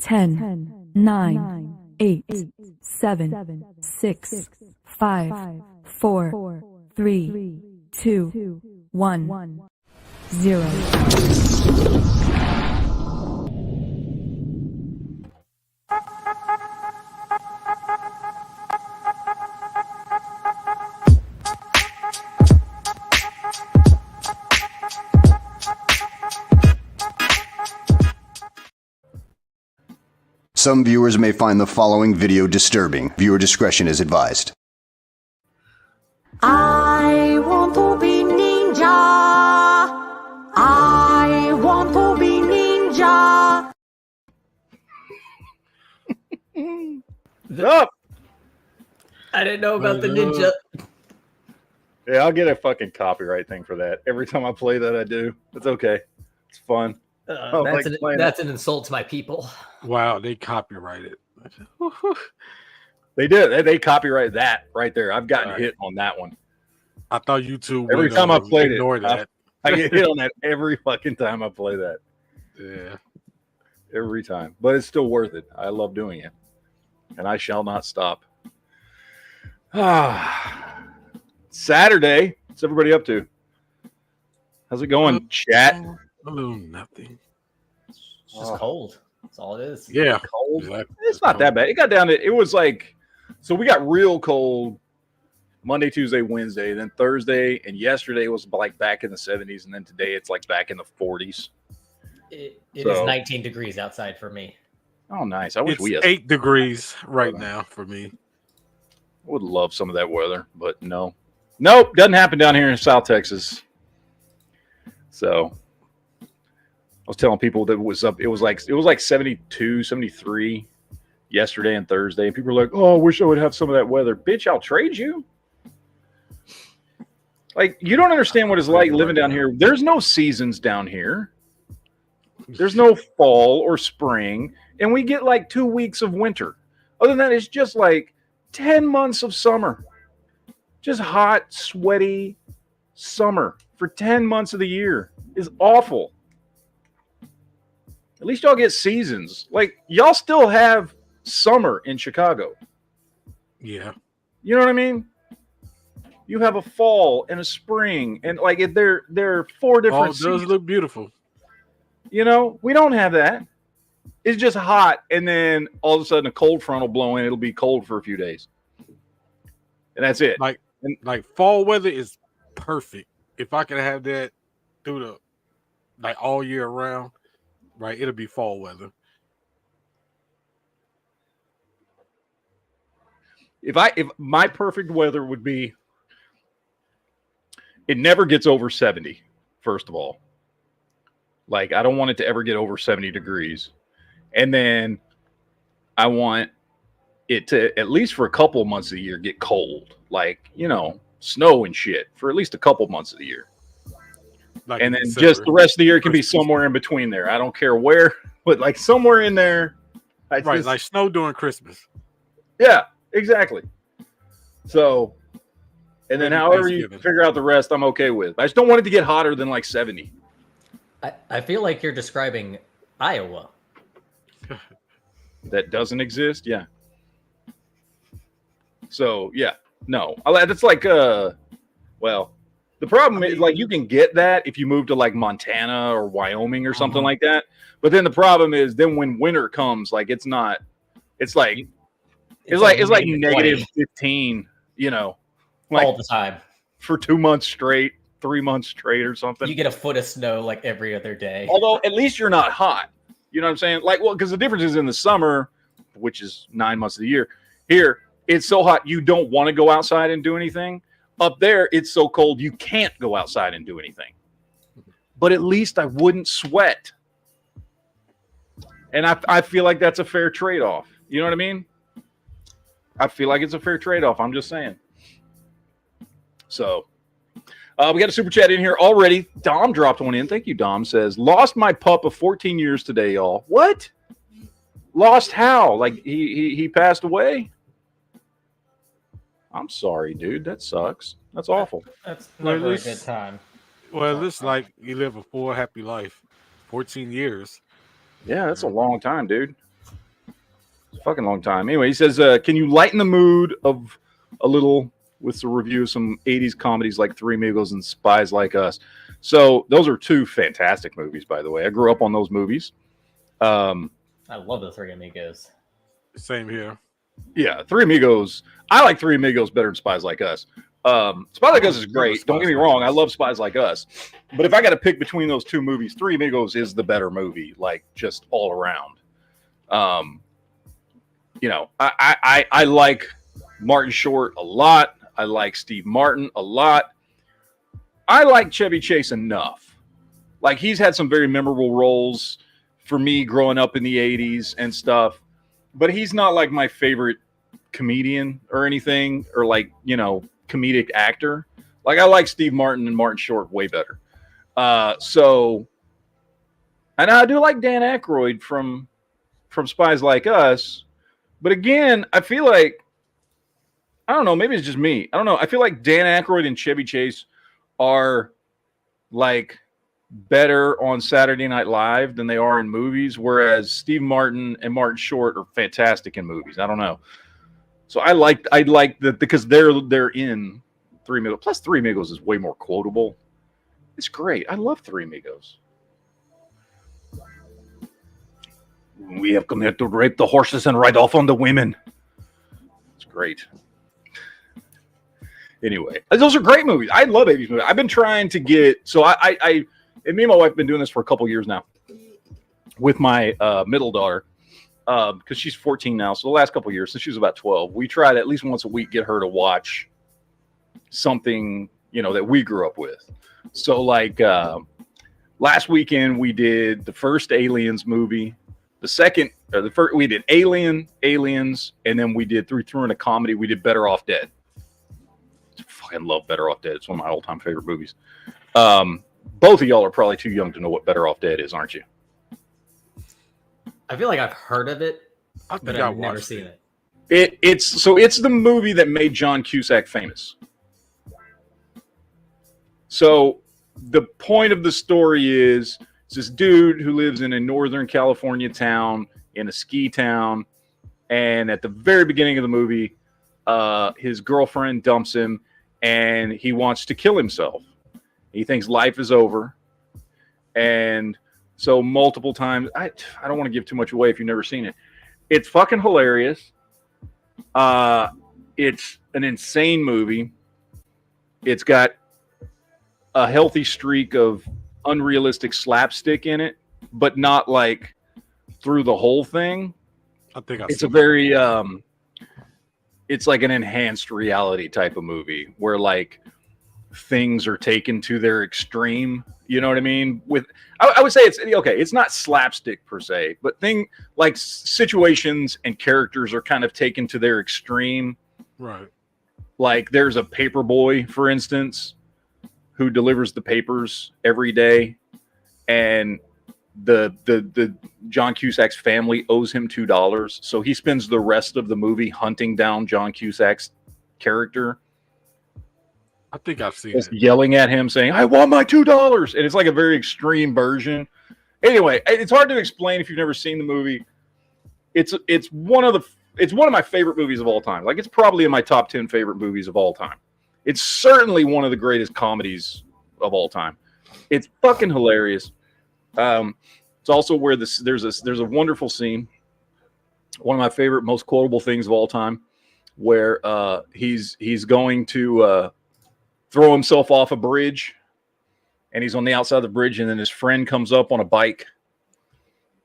10, 9, 8, 7, 6, 5, 4, 3, 2, 1, 0. Some viewers may find the following video disturbing. Viewer discretion is advised. I want to be ninja. I want to be ninja. Up. I didn't know about the ninja. Yeah, I'll get a fucking copyright thing for that. Every time I play that, I do. It's okay. It's fun. That's an insult to my people. Wow, they copyrighted. They did. They copyrighted that right there. I've gotten hit on that one. I thought YouTube every time I played it. That. I get hit on that every fucking time I play that. Yeah, every time. But it's still worth it. I love doing it, and I shall not stop. Saturday. What's everybody up to? How's it going, chat? Nothing. It's just cold. That's all it is. Yeah, cold. Exactly. It's not that bad. It got down to, it was like, so we got real cold Monday, Tuesday, Wednesday, then Thursday, and yesterday was like back in the 70s, and then today it's like back in the 40s. It is 19 degrees outside for me. Oh, nice. I wish we had 8 degrees right now for me. I would love some of that weather, but no. Nope, doesn't happen down here in South Texas. So I was telling people that it was like 72, 73 yesterday and Thursday. And people were like, oh, I wish I would have some of that weather. Bitch, I'll trade you. Like, you don't understand what it's like living down here. There's no seasons down here. There's no fall or spring. And we get like 2 weeks of winter. Other than that, it's just like 10 months of summer. Just hot, sweaty summer for 10 months of the year is awful. At least y'all get seasons. Like, y'all still have summer in Chicago. Yeah. You know what I mean? You have a fall and a spring, and like they're 4 different seasons. Those look beautiful. You know, we don't have that. It's just hot, and then all of a sudden a cold front will blow in. It'll be cold for a few days. And that's it. Like fall weather is perfect. If I could have that through the like all year round, right? It'll be fall weather. If my perfect weather would be, it never gets over 70, first of all. Like, I don't want it to ever get over 70 degrees. And then I want it to, at least for a couple of months of the year, get cold. Like, you know, snow and shit for at least a couple months of the year. Like, and then just the rest of the year can be somewhere in between there. I don't care where, but like somewhere in there. Like snow during Christmas. Yeah, exactly. So, and then however you figure out the rest, I'm okay with. I just don't want it to get hotter than like 70. I feel like you're describing Iowa. That doesn't exist? Yeah. So, yeah. No. That's like, well, the problem is, like, you can get that if you move to, like, Montana or Wyoming or something like that. But then the problem is, then when winter comes, like, it's not, it's like negative 15, you know. Like, all the time. For 2 months straight, 3 months straight or something. You get a foot of snow, like, every other day. Although, at least you're not hot. You know what I'm saying? Like, well, because the difference is in the summer, which is 9 months of the year. Here, it's so hot you don't want to go outside and do anything. Up there, it's so cold you can't go outside and do anything. But at least I wouldn't sweat. And I feel like that's a fair trade-off. You know what I mean? I feel like it's a fair trade-off. I'm just saying. So, we got a super chat in here already. Dom dropped one in. Thank you, Dom. Says, lost my pup of 14 years today, y'all. What? Lost how? Like, he passed away? I'm sorry, dude. That sucks. That's awful. That's never a good time. Well, it looks like you live a full, happy life. 14 years. Yeah, that's a long time, dude. fucking long time. Anyway, he says, can you lighten the mood of a little with the review of some 80s comedies like Three Amigos and Spies Like Us? So those are two fantastic movies, by the way. I grew up on those movies. I love the Three Amigos. Same here. Yeah, Three Amigos. I like Three Amigos better than Spies Like Us. Spies Like Us is great. Don't get me wrong. I love Spies Like Us. But if I got to pick between those two movies, Three Amigos is the better movie, like just all around. You know, I like Martin Short a lot. I like Steve Martin a lot. I like Chevy Chase enough. Like, he's had some very memorable roles for me growing up in the 80s and stuff. But he's not like my favorite comedian or anything, or like, you know, comedic actor. Like, I like Steve Martin and Martin Short way better. So, and I do like Dan Aykroyd from Spies Like Us. But again, I feel like, I don't know, maybe it's just me. I don't know. I feel like Dan Aykroyd and Chevy Chase are like better on Saturday Night Live than they are in movies, whereas Steve Martin and Martin Short are fantastic in movies. I don't know. So I like that because they're in Three Amigos. Plus, Three Amigos is way more quotable. It's great. I love Three Amigos. We have come here to rape the horses and ride off on the women. It's great. Anyway, those are great movies. I love 80s movies. I've been trying to get, so I and me and my wife have been doing this for a couple years now with my middle daughter, because she's 14 now. So the last couple years, since she was about 12, we tried at least once a week get her to watch something, you know, that we grew up with. So like last weekend we did the first Aliens movie, the second, or the first, we did Aliens, and then we did through in a comedy. We did Better Off Dead. I fucking love Better Off Dead. It's one of my all-time favorite movies. Both of y'all are probably too young to know what Better Off Dead is, aren't you? I feel like I've heard of it, but I've never seen it. It's the movie that made John Cusack famous. So the point of the story is it's this dude who lives in a Northern California town, in a ski town, and at the very beginning of the movie, his girlfriend dumps him, and he wants to kill himself. He thinks life is over, and so multiple times. I don't want to give too much away if you've never seen it. It's fucking hilarious. It's an insane movie. It's got a healthy streak of unrealistic slapstick in it, but not like through the whole thing. I think it's a very it's like an enhanced reality type of movie where like things are taken to their extreme. You know what I mean? I would say it's okay. It's not slapstick per se, but like situations and characters are kind of taken to their extreme. Right. Like there's a paper boy, for instance, who delivers the papers every day, and the John Cusack's family owes him $2, so he spends the rest of the movie hunting down John Cusack's character. I think I've seen just it. Yelling at him, saying, "I want my $2," and it's like a very extreme version. Anyway, it's hard to explain if you've never seen the movie. It's one of my favorite movies of all time. Like, it's probably in my top 10 favorite movies of all time. It's certainly one of the greatest comedies of all time. It's fucking hilarious. It's also where there's a wonderful scene, one of my favorite, most quotable things of all time, where he's going to throw himself off a bridge, and he's on the outside of the bridge, and then his friend comes up on a bike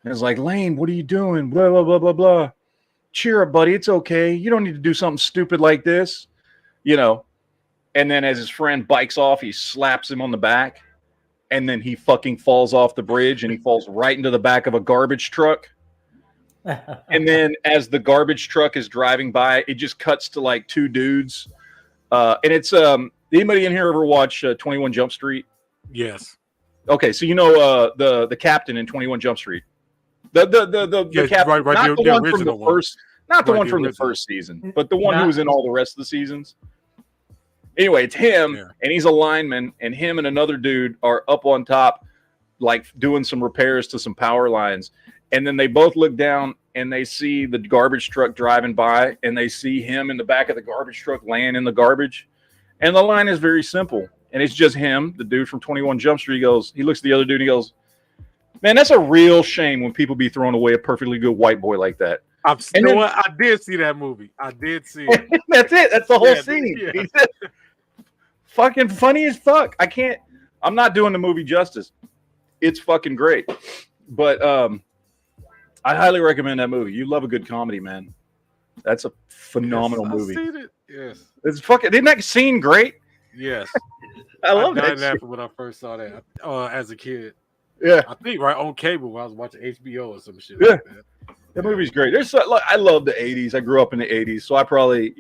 and is like, "Lane, what are you doing? Blah blah blah blah blah. Cheer up, buddy. It's okay. You don't need to do something stupid like this," you know. And then as his friend bikes off, he slaps him on the back. And then he fucking falls off the bridge, and he falls right into the back of a garbage truck. And then as the garbage truck is driving by, it just cuts to like two dudes. And it's anybody in here ever watch 21 Jump Street? Yes. Okay, so you know the captain in 21 Jump Street. The captain, right, not the one from the one. first, not the Right, one the from the original. first season, but the one who was in all the rest of the seasons. Anyway, it's him, and he's a lineman, and him and another dude are up on top, like doing some repairs to some power lines. And then they both look down and they see the garbage truck driving by, and they see him in the back of the garbage truck laying in the garbage. And the line is very simple. And it's just him, the dude from 21 Jump Street. He looks at the other dude and he goes, man, that's a real shame when people be throwing away a perfectly good white boy like that. I did see that movie. I did see it. That's it. That's the whole scene. Yeah. Fucking funny as fuck. I'm not doing the movie justice. It's fucking great. But I highly recommend that movie. You love a good comedy, man. That's a phenomenal movie. I've seen it. Yes. It's fucking. Isn't that scene great? Yes. I love I that. died when I first saw that as a kid. Yeah. I think right on cable when I was watching HBO or some shit. Yeah. Like that. That movie's great. I love the 80s. I grew up in the 80s, so I probably,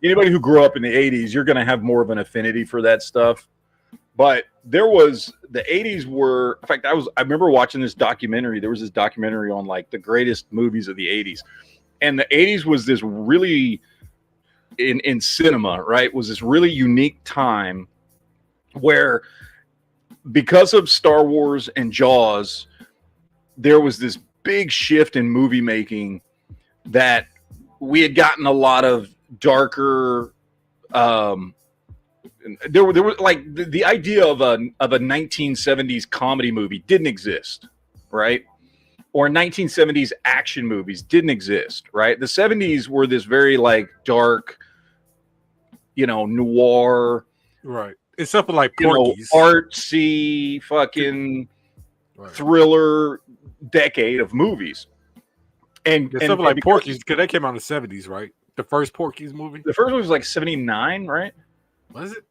anybody who grew up in the 80s, you're going to have more of an affinity for that stuff. But the 80s were, in fact, I remember watching this documentary. There was this documentary on like the greatest movies of the 80s. And the 80s was this really, in cinema, right, was this really unique time where, because of Star Wars and Jaws, there was this big shift in movie making that we had gotten a lot of darker. There were like the idea of a 1970s comedy movie didn't exist, right? Or 1970s action movies didn't exist, right? The 70s were this very like dark, noir, right? Except for like Porky's, artsy, fucking thriller decade of movies. And except for like Porky's, because that came out in the 70s, right? The first Porky's movie. The first one was like 79, right? Was it?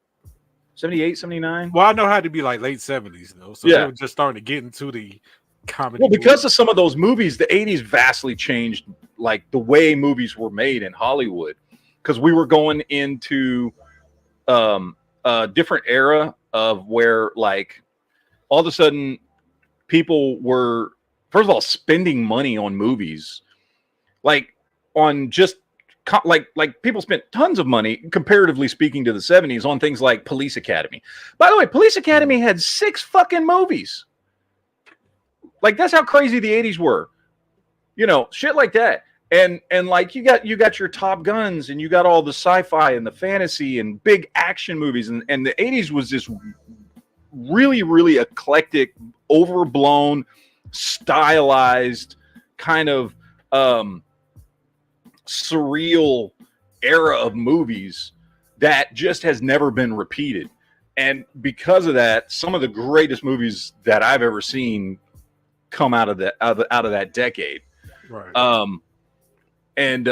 78, 79? Well, I know how to be like late 70s though. So they were just starting to get into the comedy. Well, because of some of those movies, the 80s vastly changed like the way movies were made in Hollywood. Because we were going into a different era of where like all of a sudden people were, first of all, spending money on movies, like on just like people spent tons of money, comparatively speaking, to the 70s on things like Police Academy. By the way, Police Academy had 6 fucking movies. Like, that's how crazy the 80s were. Shit like that. And like you got your Top Guns, and you got all the sci-fi and the fantasy and big action movies, and the 80s was this really, really eclectic, overblown, stylized kind of surreal era of movies that just has never been repeated. And because of that, some of the greatest movies that I've ever seen come out of that decade. Right. And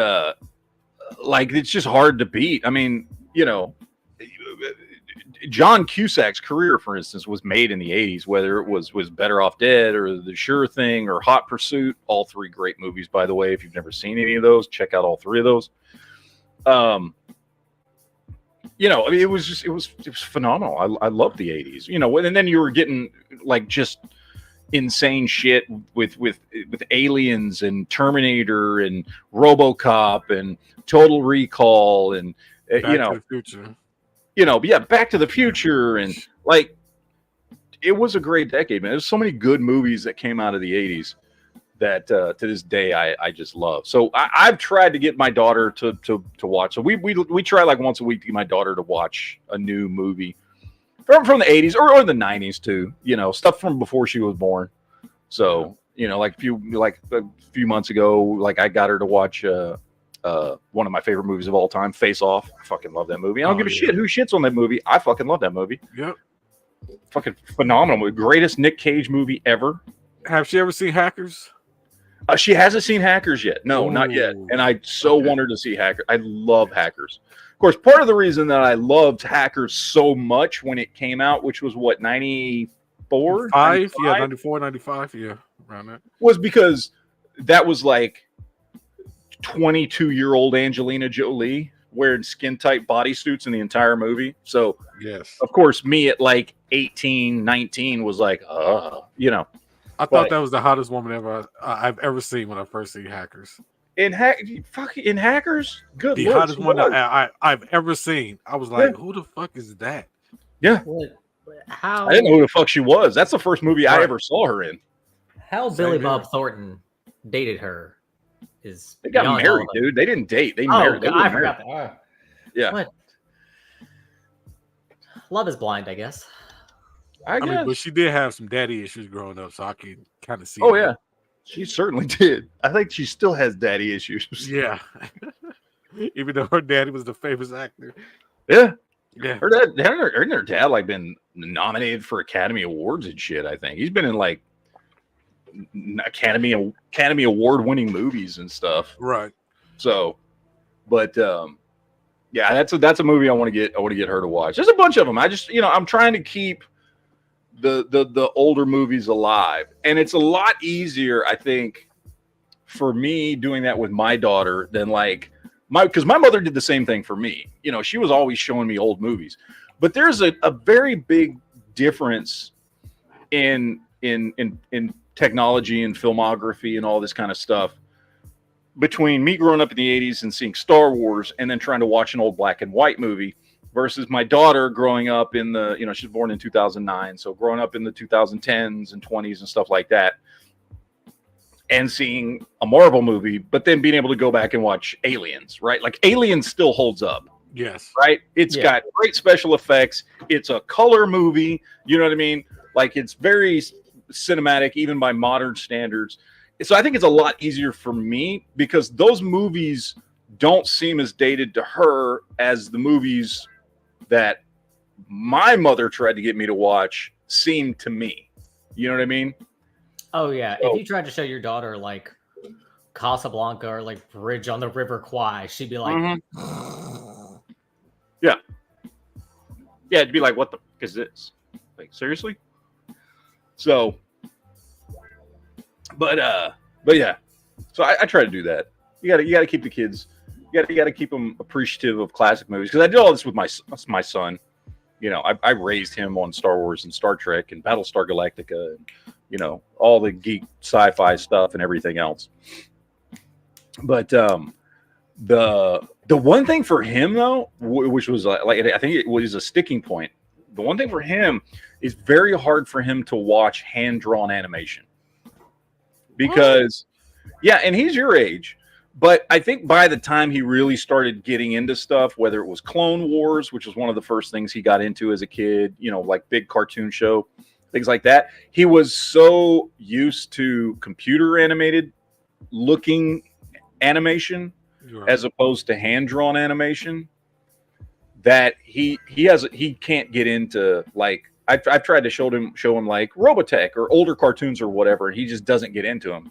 like, it's just hard to beat. I mean, John Cusack's career, for instance, was made in the 80s, whether it was Better Off Dead or The Sure Thing or Hot Pursuit. All 3 great movies, by the way. If you've never seen any of those, check out all 3 of those. I mean, it was phenomenal. I loved the 80s, and then you were getting like just insane shit with Aliens and Terminator and RoboCop and Total Recall and Back to the Future. Back to the Future, and like, it was a great decade, man. There's so many good movies that came out of the 80s that to this day I just love. So I've tried to get my daughter to watch. So we try like once a week to get my daughter to watch a new movie from the 80s or the 90s too. Stuff from before she was born. So like a few months ago, like I got her to watch one of my favorite movies of all time, Face Off. I fucking love that movie. I don't give a shit who shits on that movie. I fucking love that movie. Yep. Fucking phenomenal movie. Greatest Nick Cage movie ever. Have she ever seen Hackers? She hasn't seen Hackers yet. No, not yet. And I want her to see Hackers. I love Hackers. Of course, part of the reason that I loved Hackers so much when it came out, which was what, 94? 95? Yeah, 94, 95. Yeah, around that. Was because that was like 22-year-old Angelina Jolie wearing skin-tight bodysuits in the entire movie. So, yes, of course, me at like 18, 19 was like, I thought that was the hottest woman I've ever seen when I first seen Hackers. In Hackers? Good The Lord, hottest one I've ever seen. I was like, who the fuck is that? Yeah. How? I didn't know who the fuck she was. That's the first movie I ever saw her in. How Same Billy here. Bob Thornton dated her is They got beyond all married, of it. dude. They didn't date. They Oh, married. They God, were I married. forgot that. Yeah, What? Love is blind, I guess. I I guess. mean, but she did have some daddy issues growing up, so I can kind of see. Oh that. yeah, she certainly did. I think she still has daddy issues. Yeah. Even though her daddy was the famous actor. Yeah. Yeah. Her dad like been nominated for Academy Awards and shit. I think he's been in like Academy Award winning movies and stuff. Right. So, but yeah, that's a movie I want to get her to watch. There's a bunch of them. I just I'm trying to keep the older movies alive, and it's a lot easier, I think, for me doing that with my daughter than like because my mother did the same thing for me. She was always showing me old movies, but there's a very big difference in technology and filmography and all this kind of stuff between me growing up in the 80s and seeing Star Wars and then trying to watch an old black and white movie versus my daughter growing up in the, she's born in 2009. So growing up in the 2010s and 20s and stuff like that and seeing a Marvel movie, but then being able to go back and watch Aliens, right? Like Aliens still holds up. Yes. Right. It's got great special effects. It's a color movie. You know what I mean? Like it's very cinematic, even by modern standards. So I think it's a lot easier for me because those movies don't seem as dated to her as the movies that my mother tried to get me to watch seemed to me. You know what I mean? Oh yeah. So, if you tried to show your daughter like Casablanca or like Bridge on the River Kwai, she'd be like, yeah, it'd be like, what the fuck is this? Like, seriously? So, but yeah. So I try to do that. You gotta keep the kids. You gotta keep them appreciative of classic movies because I did all this with my son. I raised him on Star Wars and Star Trek and Battlestar Galactica and all the geek sci-fi stuff and everything else. But the one thing for him though, which was like I think it was a sticking point. The one thing for him is very hard for him to watch hand-drawn animation because, yeah, and he's your age. But I think by the time he really started getting into stuff, whether it was Clone Wars, which was one of the first things he got into as a kid, like big cartoon show, things like that, he was so used to computer animated looking animation as opposed to hand-drawn animation that he can't get into. Like I've tried to show him like Robotech or older cartoons or whatever, and he just doesn't get into them.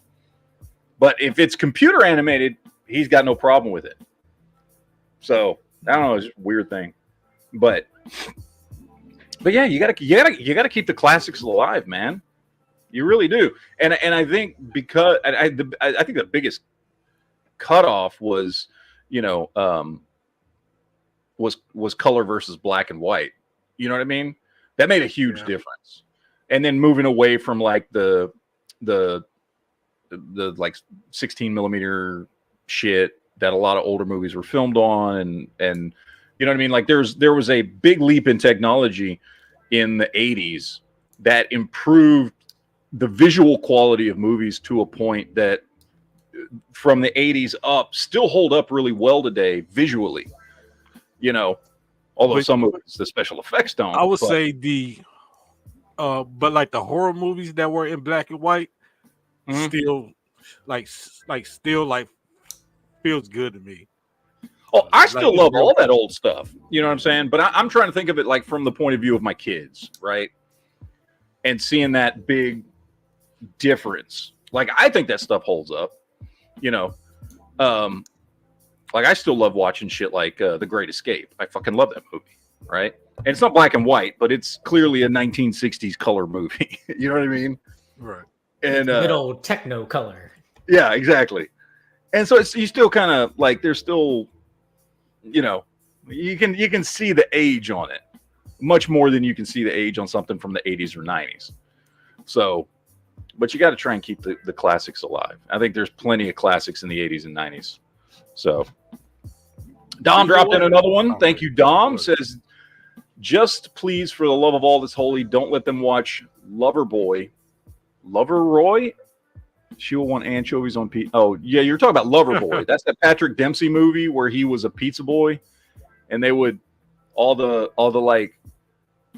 But if it's computer animated, he's got no problem with it. So I don't know, it's just a weird thing. But yeah, you gotta keep the classics alive, man. You really do. And I think because I think the biggest cutoff was was color versus black and white. You know what I mean? That made a huge difference. And then moving away from like the like 16 millimeter shit that a lot of older movies were filmed on, and you know what I mean? Like there was a big leap in technology in the 80s that improved the visual quality of movies to a point that from the 80s up still hold up really well today visually. Although some movies the special effects don't. I would say but like the horror movies that were in black and white still feels good to me. Oh, I still love all that old stuff. You know what I'm saying? But I'm trying to think of it like from the point of view of my kids, right? And seeing that big difference. Like I think that stuff holds up. Like I still love watching shit like The Great Escape. I fucking love that movie, right? And it's not black and white, but it's clearly a 1960s color movie. You know what I mean? Right. And good old techno color. Yeah, exactly. And so you still kind of like there's still, you can see the age on it much more than you can see the age on something from the 80s or 90s. So, but you got to try and keep the classics alive. I think there's plenty of classics in the 80s and 90s. So, Dom dropped in another one. Thank you, Dom. Says, just please, for the love of all that's holy, don't let them watch Loverboy She'll want anchovies on pizza. Oh, yeah, you're talking about Loverboy. That's that Patrick Dempsey movie where he was a pizza boy, and they would all the like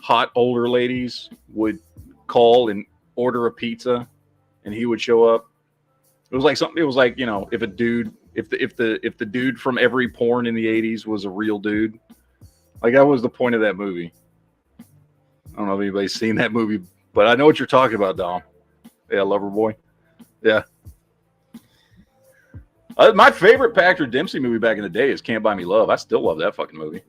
hot older ladies would call and order a pizza, and he would show up. It was like something. It was like, you know, if the dude from every porn in the '80s was a real dude, like that was the point of that movie. I don't know if anybody's seen that movie, but I know what you're talking about, Dom. Yeah, Loverboy. Yeah. My favorite Patrick Dempsey movie back in the day is Can't Buy Me Love. I still love that fucking movie.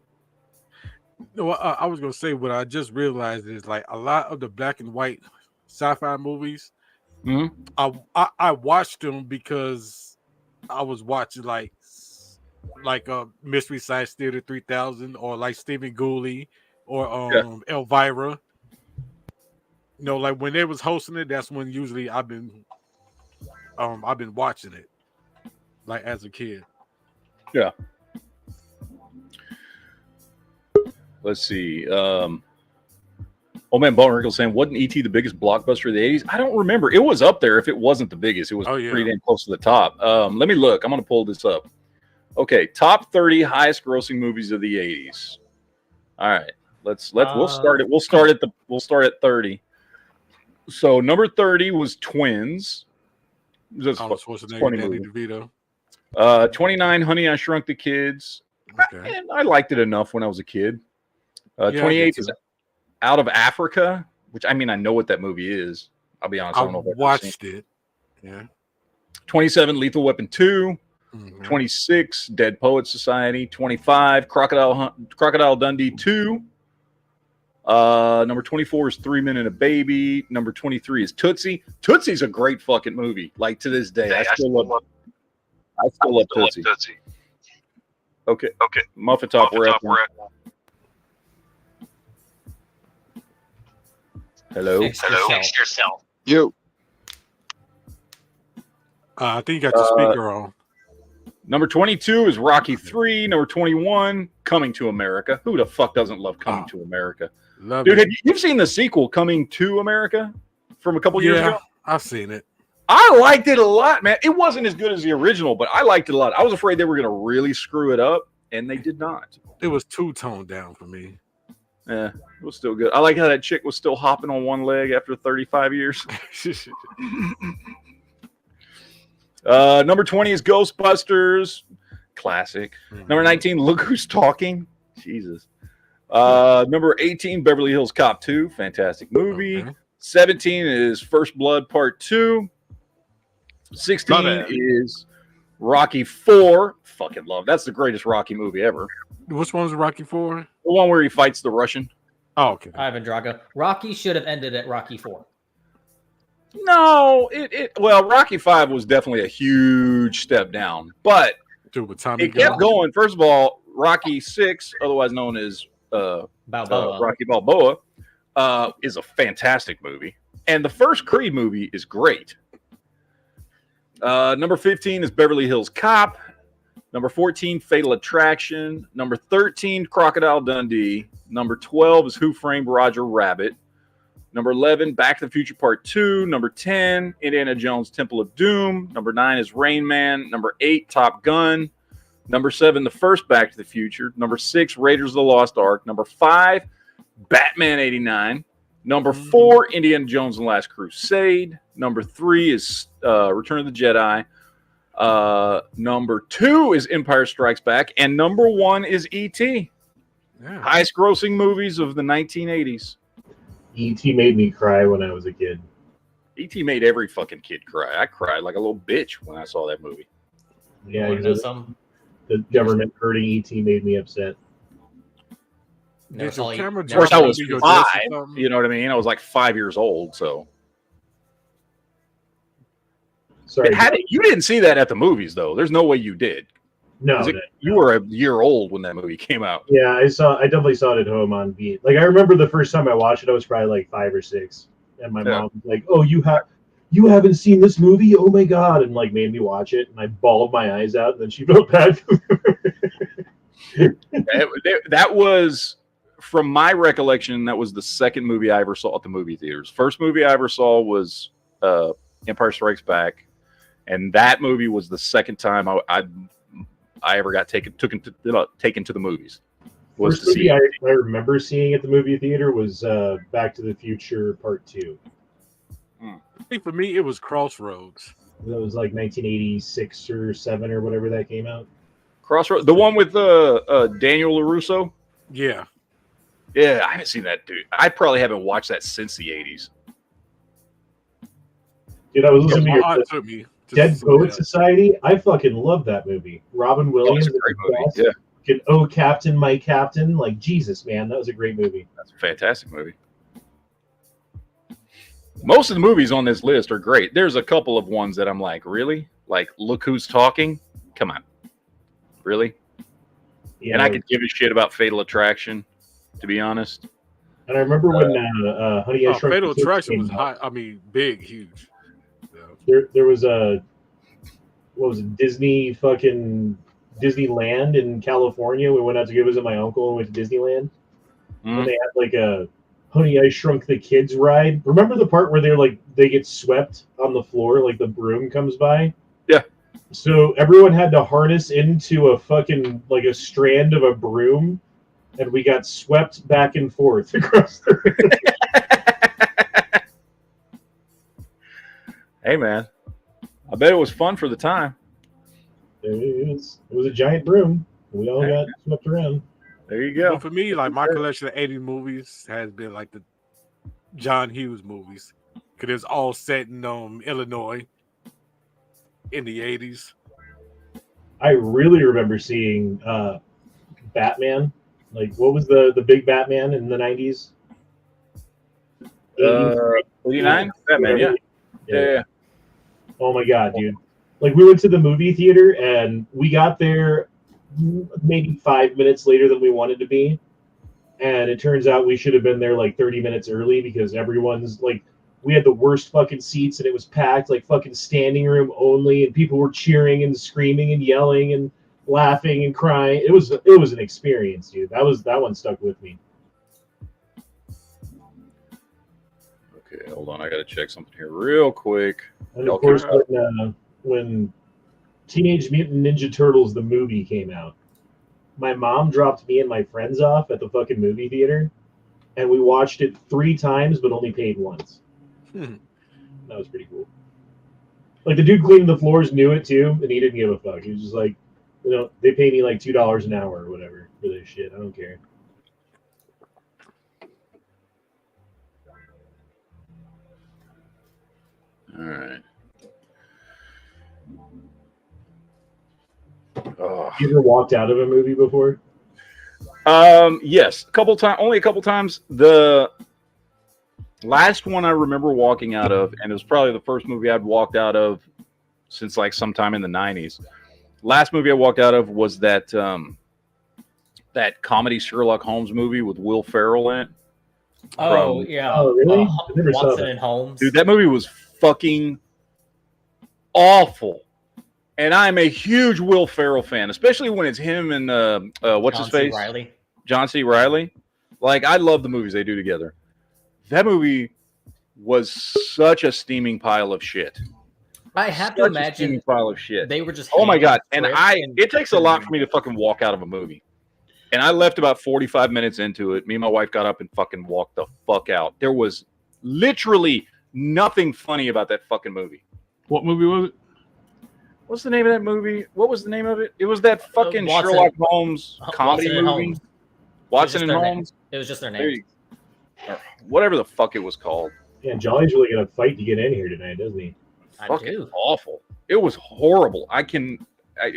No, I was gonna say what I just realized is like a lot of the black and white sci-fi movies. I watched them because I was watching like Mystery Science Theater 3000 or like Stephen Gooley or Elvira. You know, like when they was hosting it, that's when usually I've been watching it, like as a kid. Yeah. Let's see. Old man Bone saying, wasn't E.T. the biggest blockbuster of the 80s? I don't remember. It was up there if it wasn't the biggest. It was pretty damn close to the top. Let me look. I'm going to pull this up. Okay, top 30 highest grossing movies of the 80s. All right. We'll start it. We'll start at 30. So number 30 was Twins. Just funny Danny movie. DeVito. 29, Honey, I Shrunk the Kids. Okay. And I liked it enough when I was a kid. 28 is Out of Africa, which I mean, I know what that movie is. I'll be honest. I don't know if I've watched it. Yeah. 27, Lethal Weapon 2. 26, Dead Poets Society. 25, Crocodile Dundee 2. Number 24 is 3 Men and a Baby. Number 23 is Tootsie. Tootsie's a great fucking movie. Like to this day, I still love Tootsie. Okay. Muffin Top Rep. Hello. Fix yourself. Yo. I think you got your speaker on. Number 22 is Rocky 3. Number 21, Coming to America. Who the fuck doesn't love Coming to America? Dude, you've seen the sequel, Coming to America, from a couple years ago? I've seen it. I liked it a lot, man. It wasn't as good as the original, but I liked it a lot. I was afraid they were going to really screw it up, and they did not. It was too toned down for me. Yeah, it was still good. I like how that chick was still hopping on one leg after 35 years. Number 20 is Ghostbusters. Classic. Number 19, Look Who's Talking. Jesus. Number 18, Beverly Hills Cop 2. Fantastic movie. Okay. 17 is First Blood Part 2. 16 is Rocky 4. Fucking love. That's the greatest Rocky movie ever. Which one's Rocky 4? The one where he fights the Russian. Oh, okay. Ivan Drago. Rocky should have ended at Rocky 4. No, well, Rocky 5 was definitely a huge step down, but it kept going. First of all, Rocky 6, otherwise known as Rocky Balboa, is a fantastic movie, and the first Creed movie is great. Number 15 is Beverly Hills Cop. Number 14, Fatal Attraction. Number 13, Crocodile Dundee. Number 12 is Who Framed Roger Rabbit. Number 11, Back to the Future Part 2. Number 10, Indiana Jones Temple of Doom. Number 9 is Rain Man. Number 8, Top Gun. Number 7, the first Back to the Future. Number 6, Raiders of the Lost Ark. Number 5, Batman 89. Number 4, Indiana Jones and the Last Crusade. Number 3 is Return of the Jedi. Number 2 is Empire Strikes Back. And number 1 is E.T. Yeah. Highest grossing movies of the 1980s. E.T. made me cry when I was a kid. E.T. made every fucking kid cry. I cried like a little bitch when I saw that movie. Yeah, the government hurting E.T. made me upset. Of course, I was 5. You know what I mean? I was like 5 years old, so. Sorry, you didn't see that at the movies, though. There's no way you did. No, you were a year old when that movie came out. Yeah, I definitely saw it at home on beat. Like I remember the first time I watched it, I was probably like 5 or 6, and my mom was like, "Oh, you haven't seen this movie? Oh my god!" and like made me watch it, and I bawled my eyes out, and then she felt bad. That was, from my recollection, that was the second movie I ever saw at the movie theaters. First movie I ever saw was Empire Strikes Back. And that movie was the second time I ever got taken to the movies. Was First movie I remember seeing at the movie theater was Back to the Future Part 2. I think for me, it was Crossroads. That was like 1986 or 7 or whatever that came out. Crossroads, the one with Daniel LaRusso? Yeah. Yeah, I haven't seen that, dude. I probably haven't watched that since the 80s. Dude, I was listening to My your aunt took me to Dead see Poet that. Society. I fucking love that movie. Robin Williams. That's a great movie. Best. Yeah, Fucking, oh, Captain, my Captain. Like, Jesus, man. That was a great movie. that's a fantastic movie. Most of the movies on this list are great. There's a couple of ones that I'm like, really? Like, Look Who's Talking? Come on. Really? Yeah, And I could give a shit about Fatal Attraction, to be honest. And I remember when Honey, I Shrunk Fatal the Kids Attraction came was out. high. I mean, big, huge. Yeah. There was a what was it, Disneyland in California. We went out to go visit my uncle and went to Disneyland. And they had like a Honey, I Shrunk the Kids ride. Remember the part where they get swept on the floor, like the broom comes by? Yeah. So everyone had to harness into a fucking like a strand of a broom, and we got swept back and forth across the room. Hey, man. I bet it was fun for the time. It was a giant broom. We all got swept around. There you go. But for me, like my collection of 80s movies has been like the John Hughes movies, because it's all set in Illinois in the 80s. I really remember seeing Batman. Like, what was the big Batman in the 90s? 89? Batman, yeah. Yeah. Oh my god, dude. Like, we went to the movie theater and we got there maybe 5 minutes later than we wanted to be. And it turns out we should have been there like 30 minutes early because everyone's like, we had the worst fucking seats and it was packed, like fucking standing room only, and people were cheering and screaming and yelling and laughing and crying. It was an experience, dude. That one stuck with me. Okay, hold on. I got to check something here real quick. And of course, when Teenage Mutant Ninja Turtles the movie came out, my mom dropped me and my friends off at the fucking movie theater, and we watched it 3 times but only paid once. That was pretty cool. Like, the dude cleaning the floors knew it too, and he didn't give a fuck. He was just like, they pay me like $2 an hour or whatever for this shit. I don't care. All right. Oh. You ever walked out of a movie before? Yes, only a couple times. The last one I remember walking out of, and it was probably the first movie I'd walked out of since like sometime in the 90s. Last movie I walked out of was that comedy Sherlock Holmes movie with Will Ferrell in it. Oh, yeah. Oh, really? I never saw Watson that. and Holmes. Dude, that movie was fucking awful. And I'm a huge Will Ferrell fan, especially when it's him and what's his face? Riley. John C. Reilly. Like, I love the movies they do together. That movie was such a steaming pile of shit. I have to Such a imagine steaming pile of shit. they were just. Oh my god! handing And scripts it takes a lot for me to fucking walk out of a movie. And I left about 45 minutes into it. Me and my wife got up and fucking walked the fuck out. There was literally nothing funny about that fucking movie. What movie was it? What's the name of that movie? What was the name of it? It was that fucking Watson- Sherlock Holmes comedy Watson and movie. Holmes. Watson and their name. Holmes. It was just their There name. or whatever the fuck it was called. Yeah, Jolly's really gonna fight to get in here tonight, doesn't he? I Fucking do. awful. It was horrible. I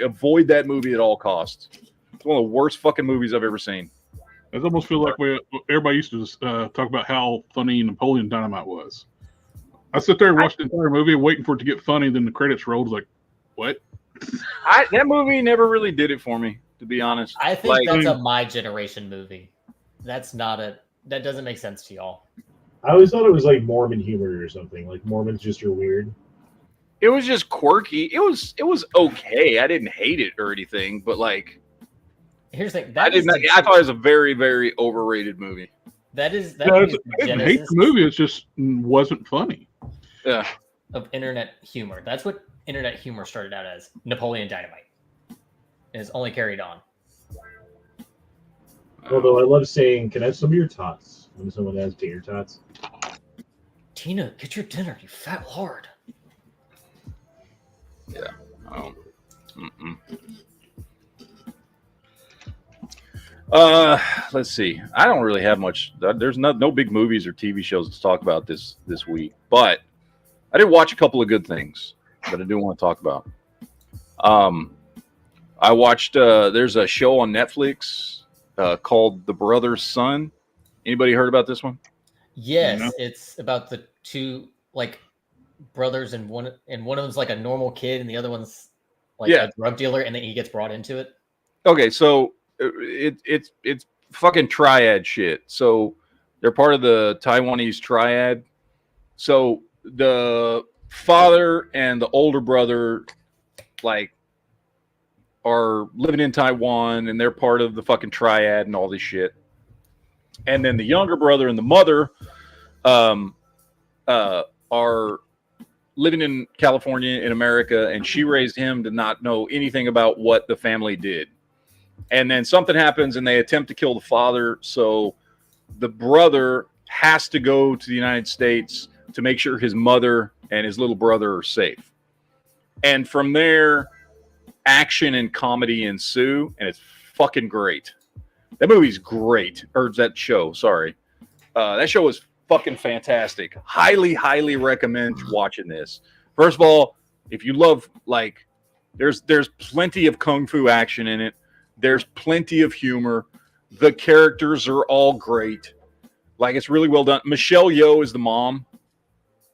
avoid that movie at all costs. It's one of the worst fucking movies I've ever seen. It almost feel like everybody used to talk about how funny Napoleon Dynamite was. I sit there and watch the entire movie waiting for it to get funny, then the credits rolled. Like, what? That movie never really did it for me, to be honest. I think Like, that's a my generation movie. That doesn't make sense to y'all. I always thought it was like Mormon humor or something. Like, Mormons just are weird. it was just quirky. It was okay. I didn't hate it or anything, but like Here's the thing. I thought it was a very, very overrated movie. That is I is the didn't hate genesis the movie. It just wasn't funny. Yeah. of internet humor. That's what internet humor started out as Napoleon Dynamite. And it's only carried on. Although I love saying, "Can I have some of your tots?" when someone has tater tots. Tina, get your dinner, you fat lord. Yeah. Oh. Let's see. I don't really have much. There's no big movies or TV shows to talk about this week, but I did watch a couple of good things that I do want to talk about. I watched. There's a show on Netflix called The Brother's Son. Anybody heard about this one? Yes, it's about the two like brothers, and one of them's like a normal kid, and the other one's like a drug dealer, and then he gets brought into it. Okay, so it's fucking triad shit. So they're part of the Taiwanese triad. So the father and the older brother like are living in Taiwan, and they're part of the fucking triad and all this shit. And then the younger brother and the mother are living in California in America, and she raised him to not know anything about what the family did. And then something happens, and they attempt to kill the father. So the brother has to go to the United States to make sure his mother and his little brother are safe. And from there, action and comedy ensue, and it's fucking great. That movie's great. Or that show, sorry. That show is fucking fantastic. Highly, highly recommend watching this. First of all, if you love, like, there's plenty of kung fu action in it. There's plenty of humor. The characters are all great. Like, it's really well done. Michelle Yeoh is the mom,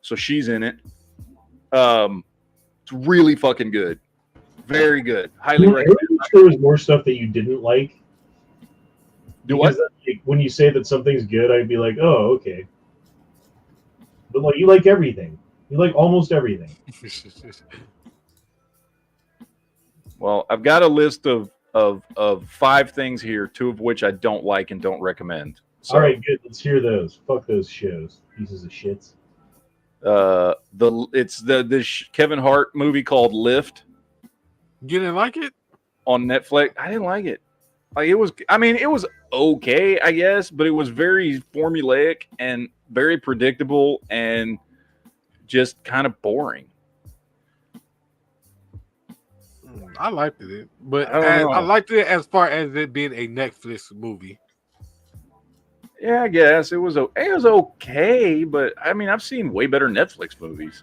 so she's in it. It's really fucking good. Very good. Highly recommend. There was more stuff that you didn't like. Do what? When you say that something's good, I'd be like, oh, okay. But like, you like everything. You like almost everything. Well, I've got a list of 5 things here, 2 of which I don't like and don't recommend. So, all right, good. Let's hear those. Fuck those shows, pieces of shits. It's the Kevin Hart movie called Lift. You didn't like it? On Netflix. I didn't like it. Like, it was okay, I guess, but it was very formulaic and very predictable and just kind of boring. I liked it, but I liked it as far as it being a Netflix movie. Yeah, I guess it was okay, but I mean, I've seen way better Netflix movies.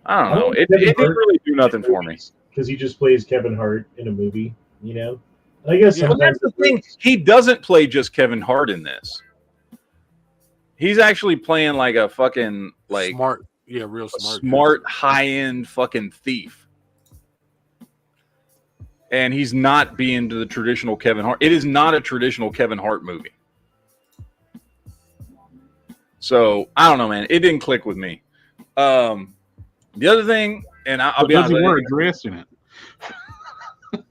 I don't know. It didn't really do nothing for me because he just plays Kevin Hart in a movie, you know. And I guess that's the thing. He doesn't play just Kevin Hart in this. He's actually playing like a fucking like smart, real smart, high-end fucking thief. And he's not being to the traditional Kevin Hart. It is not a traditional Kevin Hart movie. So I don't know, man. It didn't click with me. The other thing, and I'll be honest, does he wear a dress in it?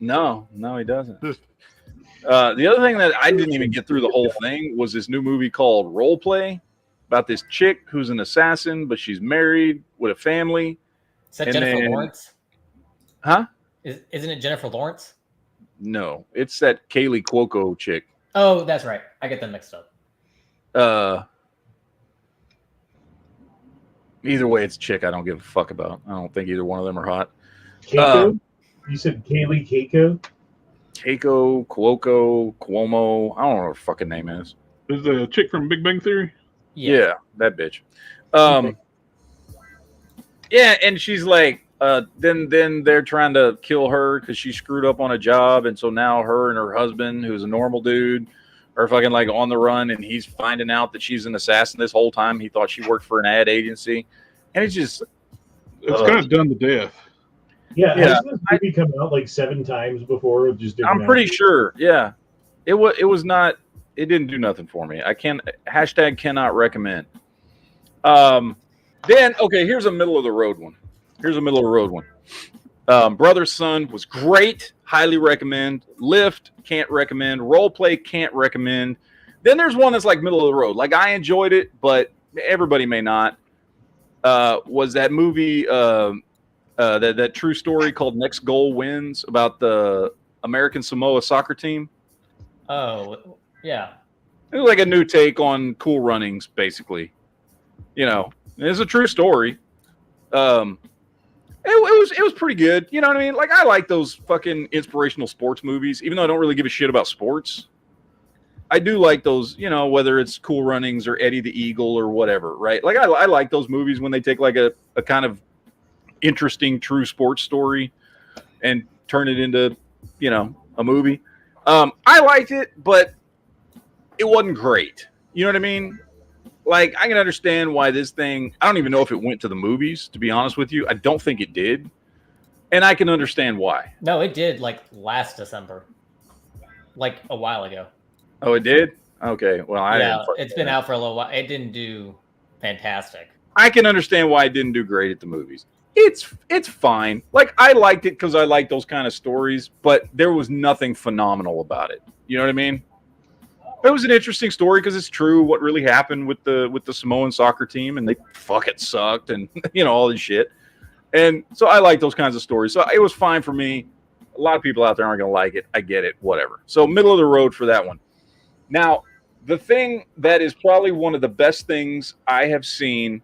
No, he doesn't. The other thing that I didn't even get through the whole thing was this new movie called Role Play about this chick who's an assassin, but she's married with a family. Is that Jennifer Lawrence? Huh? Isn't it Jennifer Lawrence? No, it's that Kaylee Cuoco chick. Oh, that's right. I get them mixed up. Either way, it's a chick I don't give a fuck about. I don't think either one of them are hot. Keiko? You said Kaylee Keiko? Keiko, Cuoco, Cuomo. I don't know what her fucking name is. Is the chick from Big Bang Theory? Yeah, that bitch. Yeah, and she's like, then they're trying to kill her because she screwed up on a job, and so now her and her husband, who's a normal dude, are fucking like on the run, and he's finding out that she's an assassin this whole time. He thought she worked for an ad agency, and it's kind of done to death. Yeah. Has this movie come out like 7 times before? Just I'm pretty sure. Yeah, it was not. It didn't do nothing for me. I can't. # cannot recommend. Then okay, here's a middle of the road one. Brother's Son was great. Highly recommend. Lift, can't recommend. Role Play, can't recommend. Then there's one that's like middle of the road. Like, I enjoyed it, but everybody may not. Was that movie that true story called Next Goal Wins about the American Samoa soccer team. Oh, yeah. It was like a new take on Cool Runnings, basically. It's a true story. It was pretty good. You know what I mean? Like, I like those fucking inspirational sports movies, even though I don't really give a shit about sports. I do like those, whether it's Cool Runnings or Eddie the Eagle or whatever, right? Like, I like those movies when they take like a kind of interesting true sports story and turn it into, a movie. I liked it, but it wasn't great. You know what I mean? Like, I can understand why this thing, I don't even know if it went to the movies, to be honest with you. I don't think it did. And I can understand why. No, it did, like, last December. Like, a while ago. Oh, it did? Okay. Well, it's been out for a little while. It didn't do fantastic. I can understand why it didn't do great at the movies. It's fine. Like, I liked it because I like those kind of stories, but there was nothing phenomenal about it. You know what I mean? It was an interesting story because it's true what really happened with the Samoan soccer team, and they fucking sucked, and all this shit. And so I like those kinds of stories. So it was fine for me. A lot of people out there aren't going to like it. I get it. Whatever. So middle of the road for that one. Now, the thing that is probably one of the best things I have seen,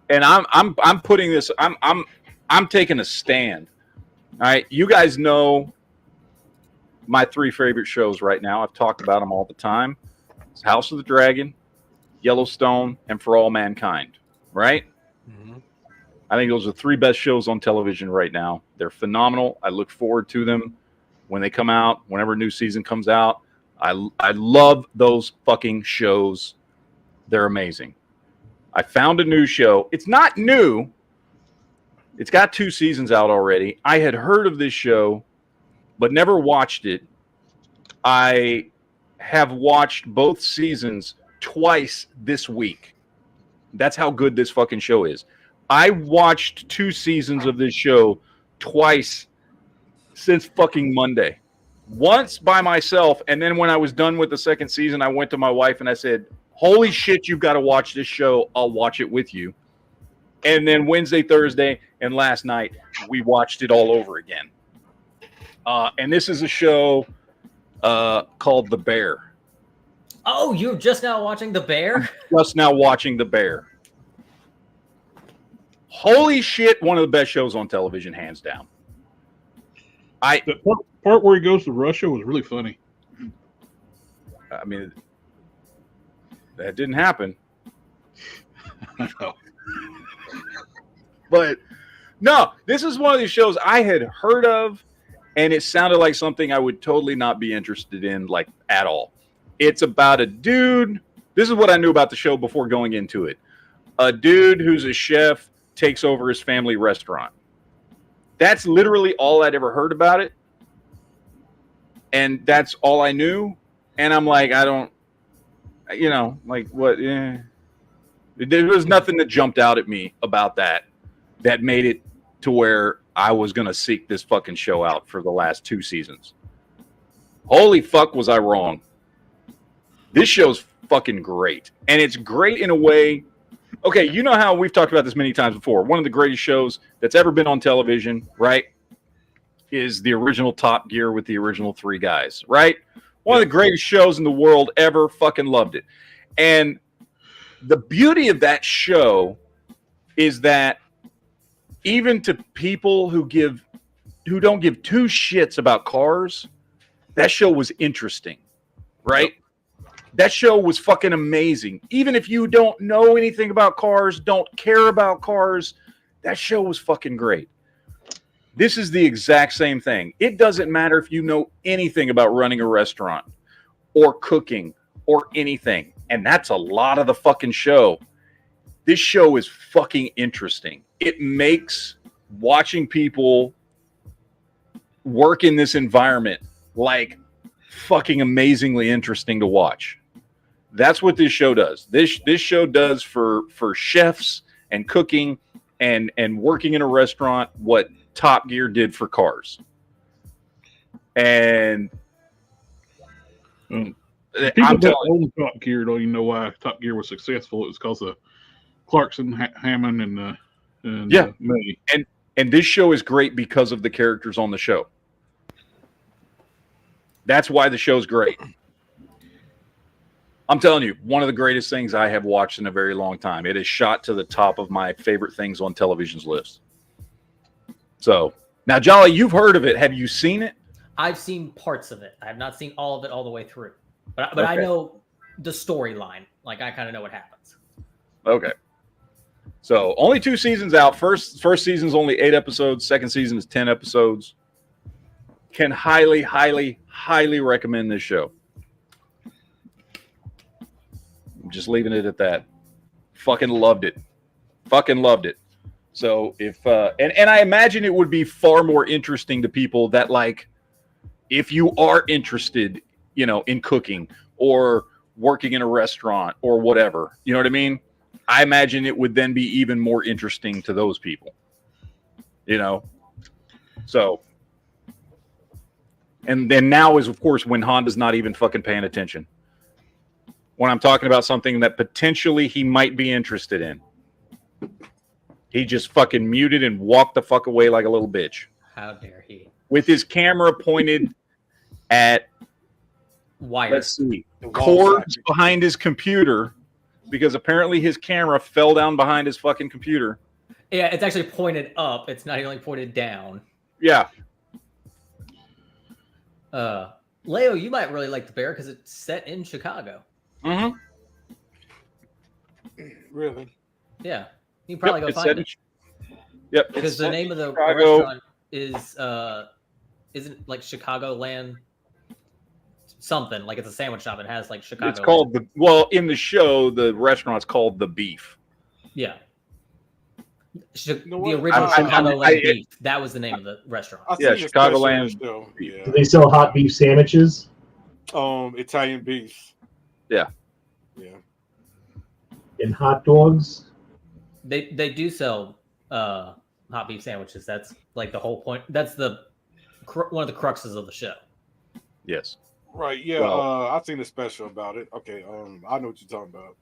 and I'm putting this. I'm taking a stand. All right, you guys know my 3 favorite shows right now. I've talked about them all the time. It's House of the Dragon, Yellowstone, and For All Mankind, right? Mm-hmm. I think those are 3 best shows on television right now. They're phenomenal. I look forward to them when they come out, whenever a new season comes out. I love those fucking shows. They're amazing. I found a new show. It's not new. It's got 2 seasons out already. I had heard of this show, but never watched it. I have watched both seasons twice this week. That's how good this fucking show is. I watched 2 seasons of this show twice since fucking Monday. Once by myself, and then when I was done with the second season, I went to my wife and I said, holy shit, you've got to watch this show. I'll watch it with you. And then Wednesday, Thursday, and last night, we watched it all over again. And this is a show called The Bear. Oh, you're just now watching The Bear? Just now watching The Bear. Holy shit, one of the best shows on television, hands down. The part where he goes to Russia was really funny. I mean, that didn't happen. But no, this is one of these shows I had heard of, and it sounded like something I would totally not be interested in, like, at all. It's about a dude. This is what I knew about the show before going into it. A dude who's a chef takes over his family restaurant. That's literally all I'd ever heard about it. And that's all I knew. And I'm like, I don't, like, what? Yeah. There was nothing that jumped out at me about that made it to where I was going to seek this fucking show out for the last 2 seasons. Holy fuck, was I wrong. This show's fucking great. And it's great in a way. Okay, you know how we've talked about this many times before. One of the greatest shows that's ever been on television, right, is the original Top Gear with the original 3 guys, right? One of the greatest shows in the world ever. Fucking loved it. And the beauty of that show is that even to people who don't give 2 shits about cars, that show was interesting, right? Yep. That show was fucking amazing. Even if you don't know anything about cars, don't care about cars, that show was fucking great. This is the exact same thing. It doesn't matter if you know anything about running a restaurant or cooking or anything. And that's a lot of the fucking show. This show is fucking interesting. It makes watching people work in this environment like fucking amazingly interesting to watch. That's what this show does. This show does for chefs and cooking and working in a restaurant what Top Gear did for cars. And people that own Top Gear don't even know why Top Gear was successful. It was because of Clarkson, Hammond, and in Yeah. May. And this show is great because of the characters on the show. That's why the show's great. I'm telling you, one of the greatest things I have watched in a very long time. It is shot to the top of my favorite things on television's list. So, now, Jolly, you've heard of it. Have you seen it? I've seen parts of it. I have not seen all of it all the way through. But I know the storyline. Like, I kind of know what happens. Okay. So, only 2 seasons out. First season's only 8 episodes. Second season is 10 episodes. Can highly, highly, highly recommend this show. I'm just leaving it at that. Fucking loved it. So if and I imagine it would be far more interesting to people that, like, if you are interested, in cooking or working in a restaurant or whatever, you know what I mean? I imagine it would then be even more interesting to those people. So, and then now is, of course, when Honda's not even fucking paying attention. When I'm talking about something that potentially he might be interested in. He just fucking muted and walked the fuck away like a little bitch. How dare he? With his camera pointed at wires. Let's see. Cords behind his computer, because apparently his camera fell down behind his fucking computer. Yeah, it's actually pointed up. It's not even pointed down. Yeah. Leo, you might really like The Bear because it's set in Chicago. Mm-hmm. Really? Yeah. You can probably go find it. Yep. Because the name of the restaurant is isn't like Chicagoland something. Like it's a sandwich shop. It has like Chicago. It's called in the show, the restaurant's called The Beef. Yeah. The original Chicagoland Beef. That was the name of the restaurant. Yeah, Chicagoland. Do they sell hot beef sandwiches? Italian beef. Yeah. Yeah. And hot dogs? They do sell hot beef sandwiches. That's like the whole point. That's one of the cruxes of the show. Yes. Right. Yeah. Well, I've seen a special about it. Okay. I know what you're talking about.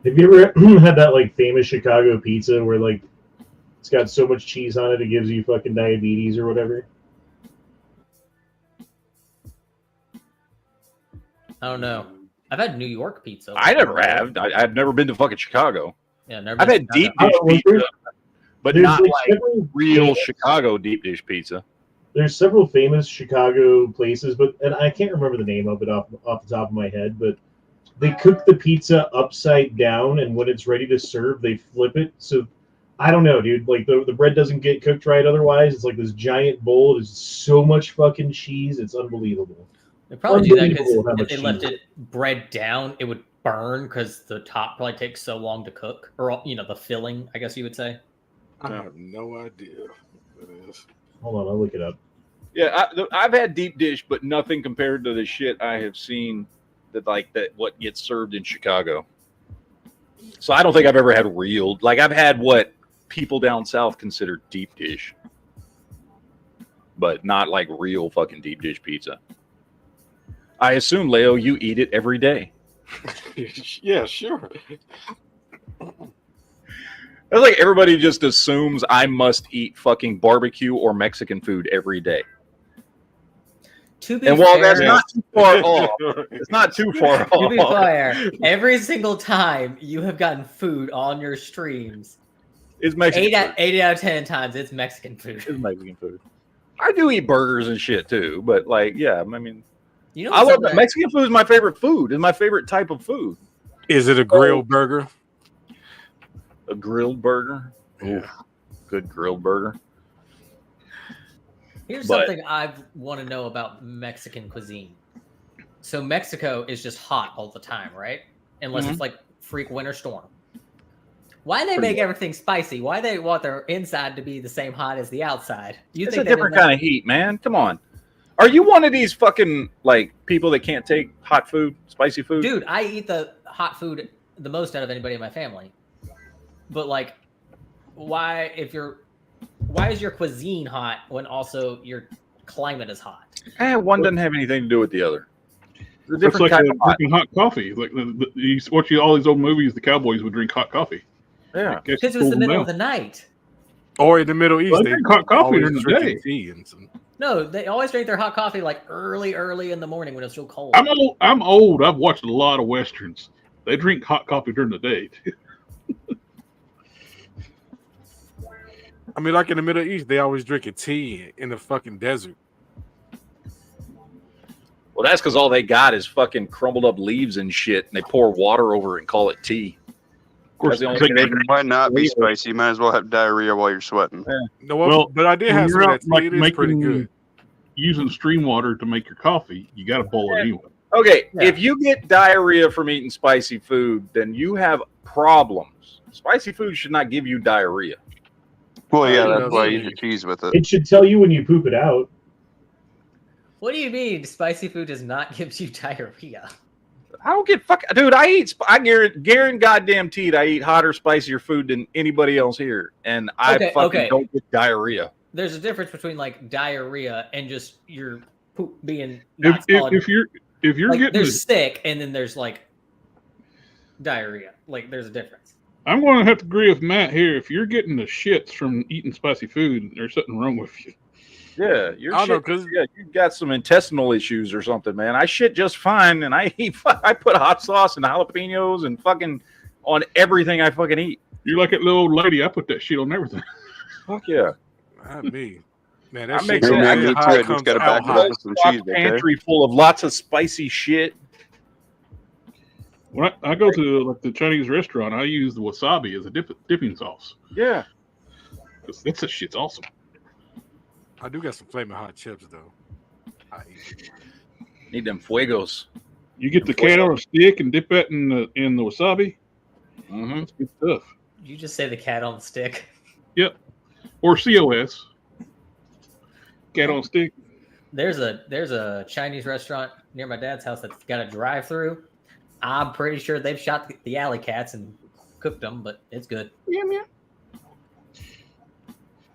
Have you ever had that like famous Chicago pizza where like it's got so much cheese on it gives you fucking diabetes or whatever? I don't know. I've had New York pizza. I never have. I've never been to fucking Chicago. Yeah, never. I've had deep dish pizza, but not like real Chicago deep dish pizza. There's several famous Chicago places, and I can't remember the name of it off the top of my head, but they cook the pizza upside down, and when it's ready to serve, they flip it. So I don't know, dude. Like the bread doesn't get cooked right otherwise. It's like this giant bowl. There's so much fucking cheese. It's unbelievable. They probably do that because if they left it bread down, it would burn because the top probably takes so long to cook, or the filling, I guess you would say. I have no idea what it is. Hold on, I'll look it up. Yeah, I've had deep dish, but nothing compared to the shit I have seen that what gets served in Chicago. So I don't think I've ever had real. Like I've had what people down south consider deep dish, but not like real fucking deep dish pizza. I assume, Leo, you eat it every day. Yeah, sure. It's like everybody just assumes I must eat fucking barbecue or Mexican food every day. And while that's not too far off, it's not too far off. To be fair, every single time you have gotten food on your streams, it's Mexican. 8 out of 10 times it's Mexican food. It's Mexican food. I do eat burgers and shit too, but like, yeah, I mean, I love that. Mexican food is my favorite food. It's my favorite type of food. Is it a grilled burger? A grilled burger? Yeah. Ooh, good grilled burger. Here's something I want to know about Mexican cuisine. So Mexico is just hot all the time, right? Unless it's like freak winter storm. Why do they make everything spicy? Why do they want their inside to be the same hot as the outside? It's a different kind of heat, man. Come on. Are you one of these fucking like people that can't take hot food, spicy food? Dude, I eat the hot food the most out of anybody in my family. But like, why is your cuisine hot when also your climate is hot? One doesn't have anything to do with the other. It's a different kind of hot coffee. Like you watch all these old movies, the cowboys would drink hot coffee. Yeah. Because it was the middle of the night. Or in the Middle East, Well, they drink hot coffee always during the drinking day. tea and some. No, they always drink their hot coffee like early in the morning when it's still cold. I'm old. I've watched a lot of westerns. They drink hot coffee during the day. I mean, like in the Middle East, they always drinking tea in the fucking desert. Well, that's because all they got is fucking crumbled up leaves and shit, and they pour water over it and call it tea. Of course, That's the only thing they Why not be spicy? You might as well have diarrhea while you're sweating. No, well, but I did when have some you're of that out, tea. like, It is pretty good. using stream water to make your coffee, you got to boil it anyway. Okay, Yeah. if you get diarrhea from eating spicy food, then you have problems. Spicy food should not give you diarrhea. Well, yeah, Yeah, that's why I that's use your cheese with it. It should tell you when you poop it out. What do you mean spicy food does not give you diarrhea? I don't get dude. I guarantee goddamn teed. I eat hotter, spicier food than anybody else here, and I Okay. don't get diarrhea. There's a difference between like diarrhea and just your poop being not If solid. you're Like, getting, there's sick, and then there's like diarrhea. Like there's a difference. I'm going to have to agree with Matt here. If you're getting the shits from eating spicy food, there's something wrong with you. Yeah, I don't know, 'cause- you've got some intestinal issues or something, man. I shit just fine, and I put hot sauce and jalapenos and fucking on everything I fucking eat. You're like that little old lady. I put that shit on everything. Fuck yeah. Not me. Man, that I shit make goes sure- Yeah, in me too. hot, I just comes got a out back hot. of some Stock cheese, okay? pantry full of lots of spicy shit. When I go to like the Chinese restaurant, I use the wasabi as a dipping sauce. Yeah. That shit's awesome. I do got some flaming hot chips though. I eat. Need them fuegos. You get the cat on a stick and dip that in the wasabi. Mm-hmm. That's good stuff. You just say the cat on the stick. Yep. Or COS. Cat on a stick. There's a Chinese restaurant near my dad's house that's got a drive-through. I'm pretty sure they've shot the alley cats and cooked them, but it's good.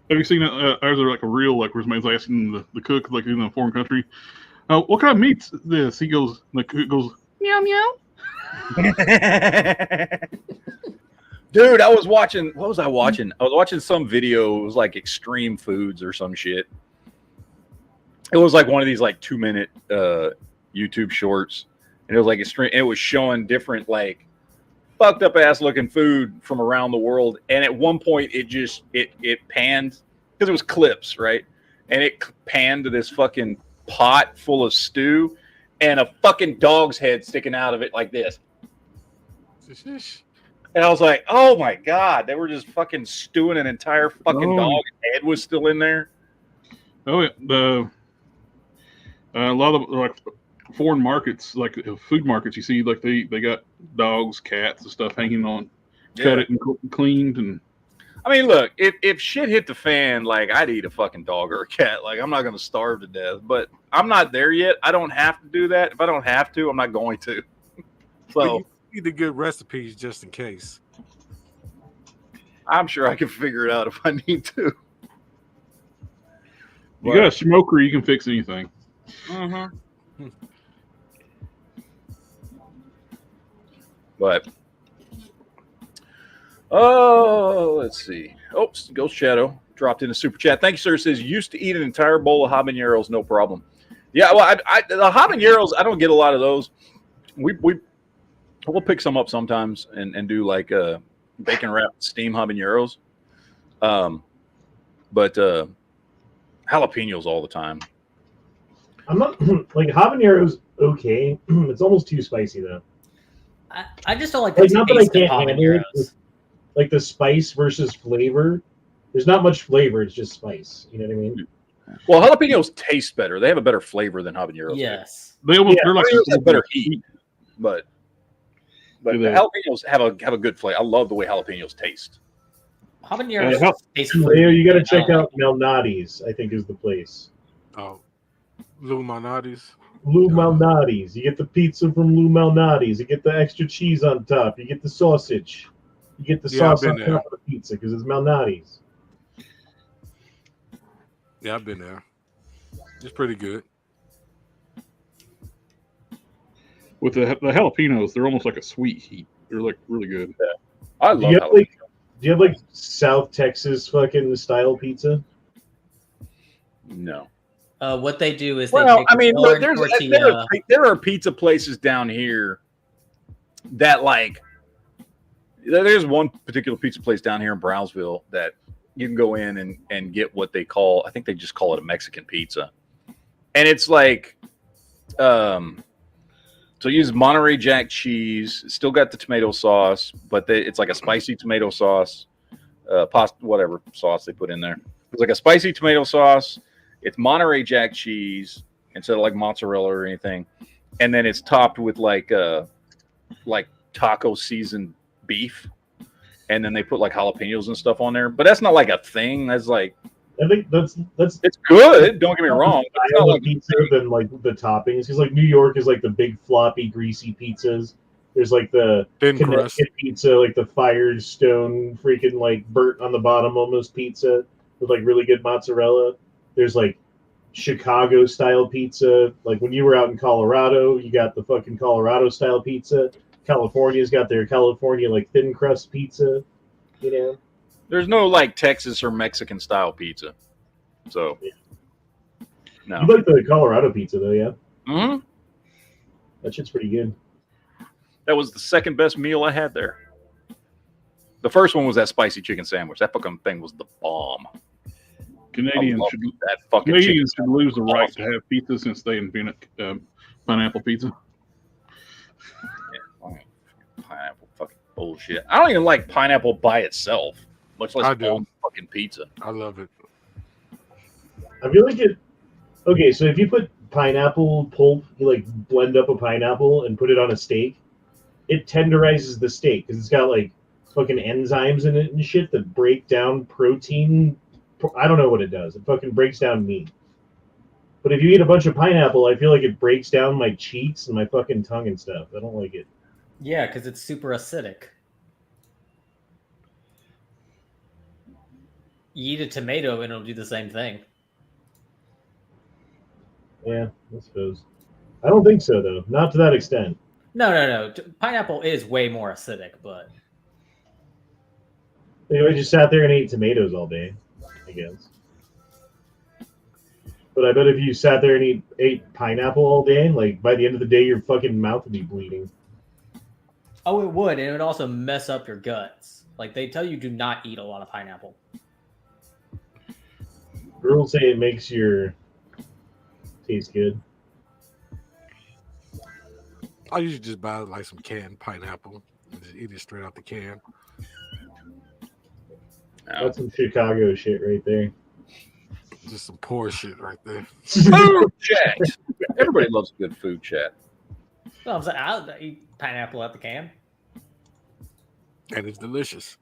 Have you seen that? There's like a reel, like where somebody's asking the cook, like in a foreign country, what kind of meat's this? He goes, the cook goes, meow meow. Dude, I was watching. What was I watching? I was watching some video. It was like extreme foods or some shit. It was like one of these like 2-minute YouTube shorts, and it was like extreme. It was showing different like fucked up ass looking food from around the world. And at one point, it panned because it was clips, right? And it panned to this fucking pot full of stew, and a fucking dog's head sticking out of it like this. And I was like, oh my God, they were just fucking stewing an entire fucking dog. His head was still in there. Oh, yeah. A lot of like foreign markets, like food markets, you see, like they got dogs, cats, and stuff hanging on, cut it and cleaned. And I mean, look, if shit hit the fan, like I'd eat a fucking dog or a cat. Like I'm not going to starve to death, but I'm not there yet. I don't have to do that. If I don't have to, I'm not going to. So you need the good recipes just in case. I'm sure I can figure it out if I need to. you got a smoker, you can fix anything. Mm-hmm. But let's see. Oops, Ghost Shadow dropped in a super chat. Thank you, sir. It says used to eat an entire bowl of habaneros, no problem. Yeah, well, the habaneros, I don't get a lot of those. We'll pick some up sometimes and do like bacon wrapped steam habaneros. But jalapenos all the time. I'm not like habanero's okay. It's almost too spicy though. I just don't like the Like not that I taste of can't handle it. habaneros. Like the spice versus flavor. There's not much flavor. It's just spice. You know what I mean? Well, jalapenos taste better. They have a better flavor than habaneros. Yes. They're like Jalapenos have better heat, but Do the they? jalapenos have a good flavor. I love the way jalapenos taste. Habaneros taste Leo, you got to check I out Malnati's. I think is the place. Oh, Lou Malnati's. Lou Malnati's. You get the pizza from Lou Malnati's. You get the extra cheese on top. You get the sausage. You get the Yeah, I've sauce been on there. top of the pizza because it's Malnati's. Yeah, I've been there. It's pretty good. With the jalapenos, they're almost like a sweet heat. They're like really good. I Do love you, have, like, Do you have like South Texas fucking style pizza? No. What they do is they Well, take I mean, corn look, tortilla. there are pizza places down here that like. There's one particular pizza place down here in Brownsville that you can go in and get what they call, I think they just call it a Mexican pizza. And it's like, so use Monterey Jack cheese. It's still got the tomato sauce, but it's like a spicy tomato sauce, pasta, whatever sauce they put in there. It's like a spicy tomato sauce. It's Monterey Jack cheese instead of like mozzarella or anything. And then it's topped with like taco seasoned beef, and then they put like jalapenos and stuff on there. But that's not like a thing. That's like, I think that's it's good. Don't get me wrong. But it's not like pizza than like the toppings, because like New York is like the big floppy greasy pizzas. There's like the Thin crust Connecticut pizza, like the Firestone freaking like burnt on the bottom almost pizza with like really good mozzarella. There's like Chicago style pizza. Like when you were out in Colorado, you got the fucking Colorado style pizza. California's got their California like thin crust pizza. You know, there's no like Texas or Mexican style pizza. So no. You like the Colorado pizza though, yeah? Mm-hmm. That shit's pretty good. That was the second best meal I had there. The first one was that spicy chicken sandwich. That fucking thing was the bomb. Canadians should lose the right to have pizza since they invented pineapple pizza. Pineapple fucking bullshit. I don't even like pineapple by itself, much less on fucking pizza. I love it. I feel like it. Okay, so if you put pineapple pulp, you like blend up a pineapple and put it on a steak, it tenderizes the steak because it's got like fucking enzymes in it and shit that break down protein. I don't know what it does. It fucking breaks down meat. But if you eat a bunch of pineapple, I feel like it breaks down my cheeks and my fucking tongue and stuff. I don't like it. Yeah, because it's super acidic. You eat a tomato and it'll do the same thing. Yeah, I suppose. I don't think so, though. Not to that extent. No. Pineapple is way more acidic, but... I just sat there and ate tomatoes all day, I guess. But I bet if you sat there and ate pineapple all day, like, by the end of the day, your fucking mouth would be bleeding. Oh, it would, and it would also mess up your guts. Like, they tell you do not eat a lot of pineapple. Girls say it makes your taste good. I usually just buy like some canned pineapple and just eat it straight out the can. That's some Chicago shit right there. Just some poor shit right there. Food chat. Everybody loves a good food chat. No, I'm saying I'll eat pineapple out the can. And it's delicious.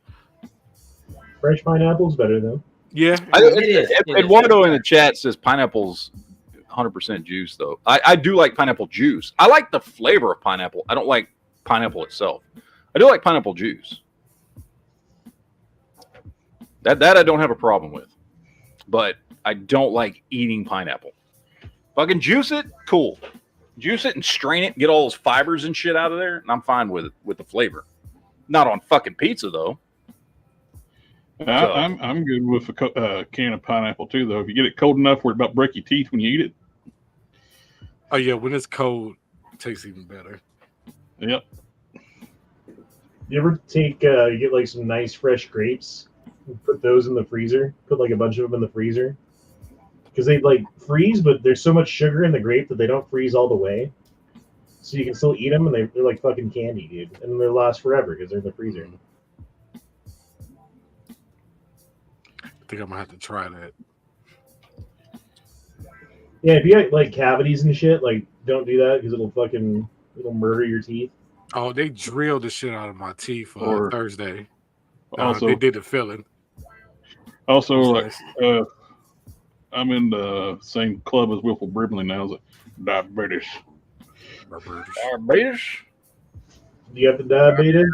Fresh pineapple's better though. Yeah. Eduardo in the chat says pineapple's 100% juice though. I do like pineapple juice. I like the flavor of pineapple. I don't like pineapple itself. I do like pineapple juice. That I don't have a problem with. But I don't like eating pineapple. Fucking juice it, cool. Juice it and strain it, get all those fibers and shit out of there, and I'm fine with it, with the flavor. Not on fucking pizza though. I'm good with a can of pineapple too, though. If you get it cold enough where it about break your teeth when you eat it. Oh yeah, when it's cold, it tastes even better. Yep. You ever you get like some nice fresh grapes, and put those in the freezer, put like a bunch of them in the freezer, because they like freeze, but there's so much sugar in the grape that they don't freeze all the way, so you can still eat them, and they're like fucking candy, dude, and they last forever because they're in the freezer. I think I'm gonna have to try that. Yeah, if you got like cavities and shit, like don't do that because it'll murder your teeth. Oh, they drilled the shit out of my teeth on Thursday. Also, they did the filling. Also, like, I'm in the same club as Wilford Brimley now. It's like diabetes. Diabetes? Do you have the diabetes?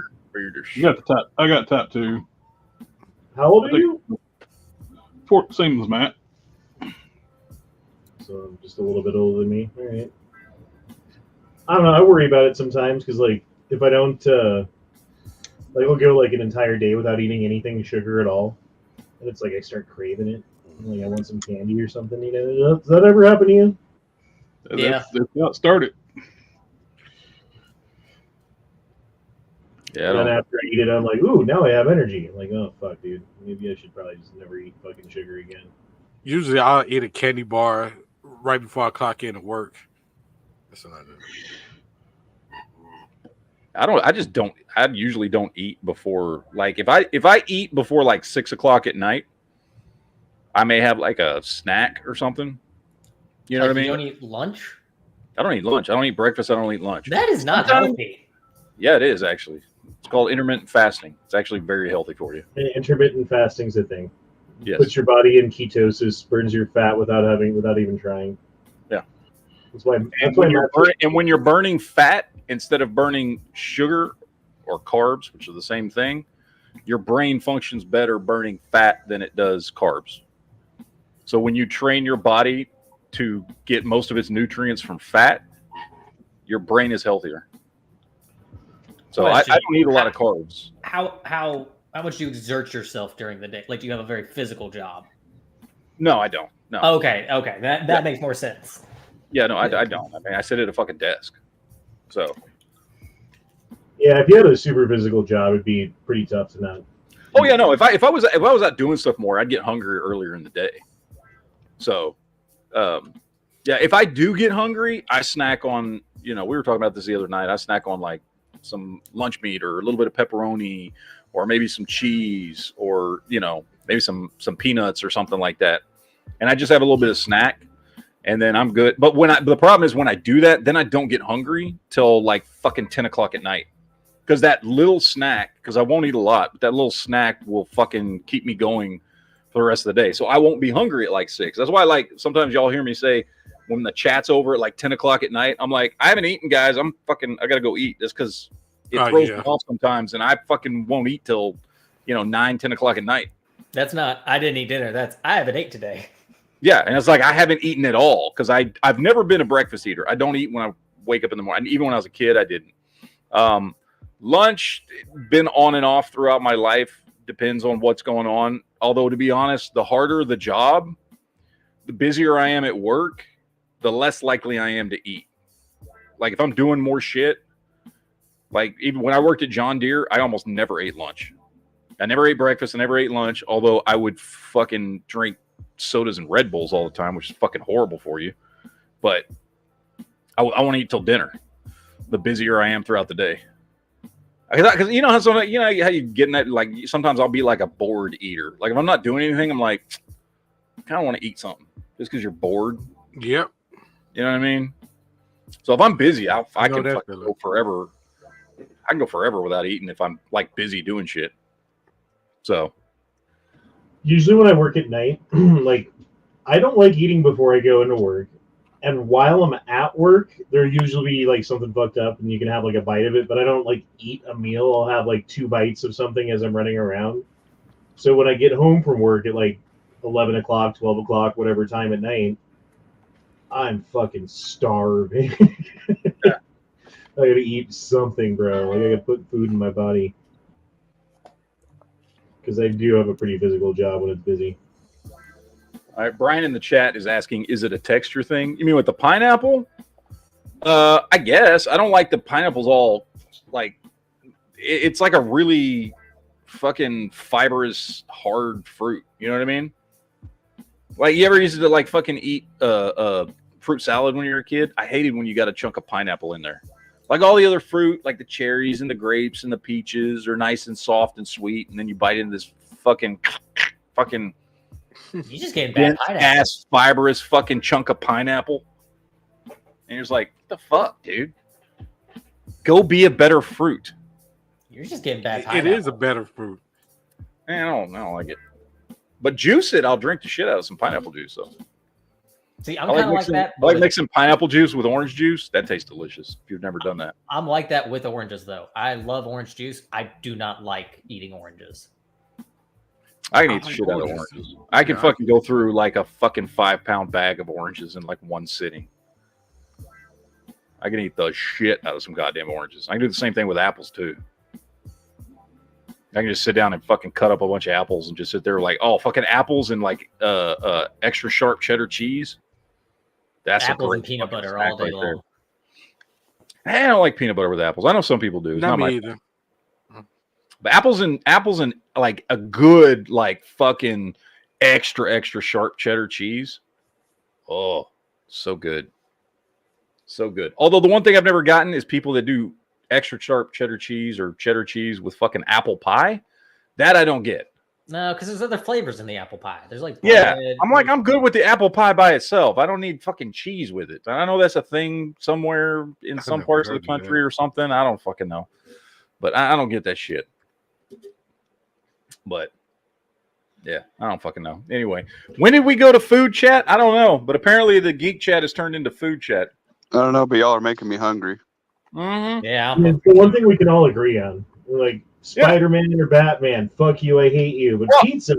You got the type. I got type 2. How old are you? Same as Matt. So just a little bit older than me. All right. I don't know. I worry about it sometimes because, like, if I don't Like we'll go like an entire day without eating anything sugar at all, and it's like I start craving it. Like I want some candy or something. You know, does that ever happen to you? Yeah. That's how it started. Yeah, And then after I eat it, I'm like, ooh, now I have energy. I'm like, oh fuck, dude, maybe I should probably just never eat fucking sugar again. Usually, I'll eat a candy bar right before I clock in at work. That's what I do. I just don't. I usually don't eat before. Like if I eat before like 6 o'clock at night, I may have like a snack or something. You know what I mean? You don't eat lunch? I don't eat lunch. I don't eat breakfast. I don't eat lunch. That is not healthy. Yeah, it is actually. It's called intermittent fasting. It's actually very healthy for you. And intermittent fasting's a thing. Yes. Puts your body in ketosis, burns your fat without even trying. Yeah. That's why. When you're burning fat instead of burning sugar or carbs, which are the same thing, your brain functions better burning fat than it does carbs. So when you train your body to get most of its nutrients from fat, your brain is healthier. So I don't eat a lot of carbs. How much do you exert yourself during the day? Like, do you have a very physical job? No, I don't. No. Okay. That makes more sense. Yeah, no, I don't. I mean, I sit at a fucking desk. So. Yeah, if you had a super physical job, it'd be pretty tough to not. Oh yeah, no. If I was out doing stuff more, I'd get hungry earlier in the day. So, yeah, if I do get hungry, I snack on. You know, we were talking about this the other night. I snack on like some lunch meat or a little bit of pepperoni, or maybe some cheese, or maybe some peanuts or something like that. And I just have a little bit of snack, and then I'm good. But the problem is when I do that, then I don't get hungry till like fucking 10 o'clock at night. Because that little snack, because I won't eat a lot, but that little snack will fucking keep me going for the rest of the day. So I won't be hungry at like 6. That's why like sometimes y'all hear me say when the chat's over at like 10 o'clock at night, I'm like, I haven't eaten, guys. I gotta go eat. Just because it throws me off sometimes, and I fucking won't eat till 9, 10 o'clock at night. That's not I didn't eat dinner. I haven't ate today. Yeah, and it's like I haven't eaten at all because I've never been a breakfast eater. I don't eat when I wake up in the morning. Even when I was a kid, I didn't. Lunch, been on and off throughout my life. Depends on what's going on. Although, to be honest, the harder the job, the busier I am at work, the less likely I am to eat. Like if I'm doing more shit, like even when I worked at John Deere, I almost never ate lunch. I never ate breakfast. I never ate lunch, although I would fucking drink sodas and Red Bulls all the time, which is fucking horrible for you. But I want to eat till dinner. The busier I am throughout the day. Because how you get in that, like sometimes I'll be like a bored eater. Like if I'm not doing anything, I'm like, I kind of want to eat something just because you're bored. Yep. You know what I mean? So if I'm busy, I can fucking go forever. I can go forever without eating if I'm like busy doing shit. So usually when I work at night, like I don't like eating before I go into work. And while I'm at work, there usually like something fucked up and you can have like a bite of it, but I don't like eat a meal. I'll have like 2 bites of something as I'm running around. So when I get home from work at like 11 o'clock, 12 o'clock, whatever time at night, I'm fucking starving. I gotta eat something, bro. Like I gotta put food in my body. Because I do have a pretty physical job when it's busy. All right, Brian in the chat is asking, is it a texture thing? You mean with the pineapple? I guess. I don't like the pineapples all, like, it's like a really fucking fibrous, hard fruit. You know what I mean? Like, you ever used to, like, fucking eat fruit salad when you were a kid? I hated when you got a chunk of pineapple in there. Like, all the other fruit, like the cherries and the grapes and the peaches are nice and soft and sweet, and then you bite into this fucking you just getting bad pineapple. Ass fibrous fucking chunk of pineapple. And you're just like, what the fuck, dude? Go be a better fruit. You're just getting bad pineapple. It is a better fruit. I don't like it. But juice it, I'll drink the shit out of some pineapple juice, though. See, I'm kind of like that. I like mixing pineapple juice with orange juice. That tastes delicious if you've never done that. I'm like that with oranges, though. I love orange juice. I do not like eating oranges. I can eat the shit out of oranges. I can fucking go through like a fucking 5-pound bag of oranges in like one sitting. I can eat the shit out of some goddamn oranges. I can do the same thing with apples too. I can just sit down and fucking cut up a bunch of apples and just sit there like, oh, fucking apples and like extra sharp cheddar cheese. That's apples a great and peanut fucking butter snack all day right there. long. I don't like peanut butter with apples. I know some people do. It's Not not me my either. But apples and like a good like fucking extra sharp cheddar cheese. Oh, so good. So good. Although the one thing I've never gotten is people that do extra sharp cheddar cheese or cheddar cheese with fucking apple pie. That I don't get. No, because there's other flavors in the apple pie. There's like Yeah, bread. I'm good with the apple pie by itself. I don't need fucking cheese with it. I know that's a thing somewhere in some never parts of heard the of country or something. I don't fucking know. But I don't get that shit. But yeah, I don't fucking know. Anyway, when did we go to food chat? I don't know. But apparently the geek chat has turned into food chat. I don't know, but y'all are making me hungry. Mm-hmm. Yeah. I mean, the one thing we can all agree on, like Spider-Man or Batman, fuck you, I hate you. But pizza,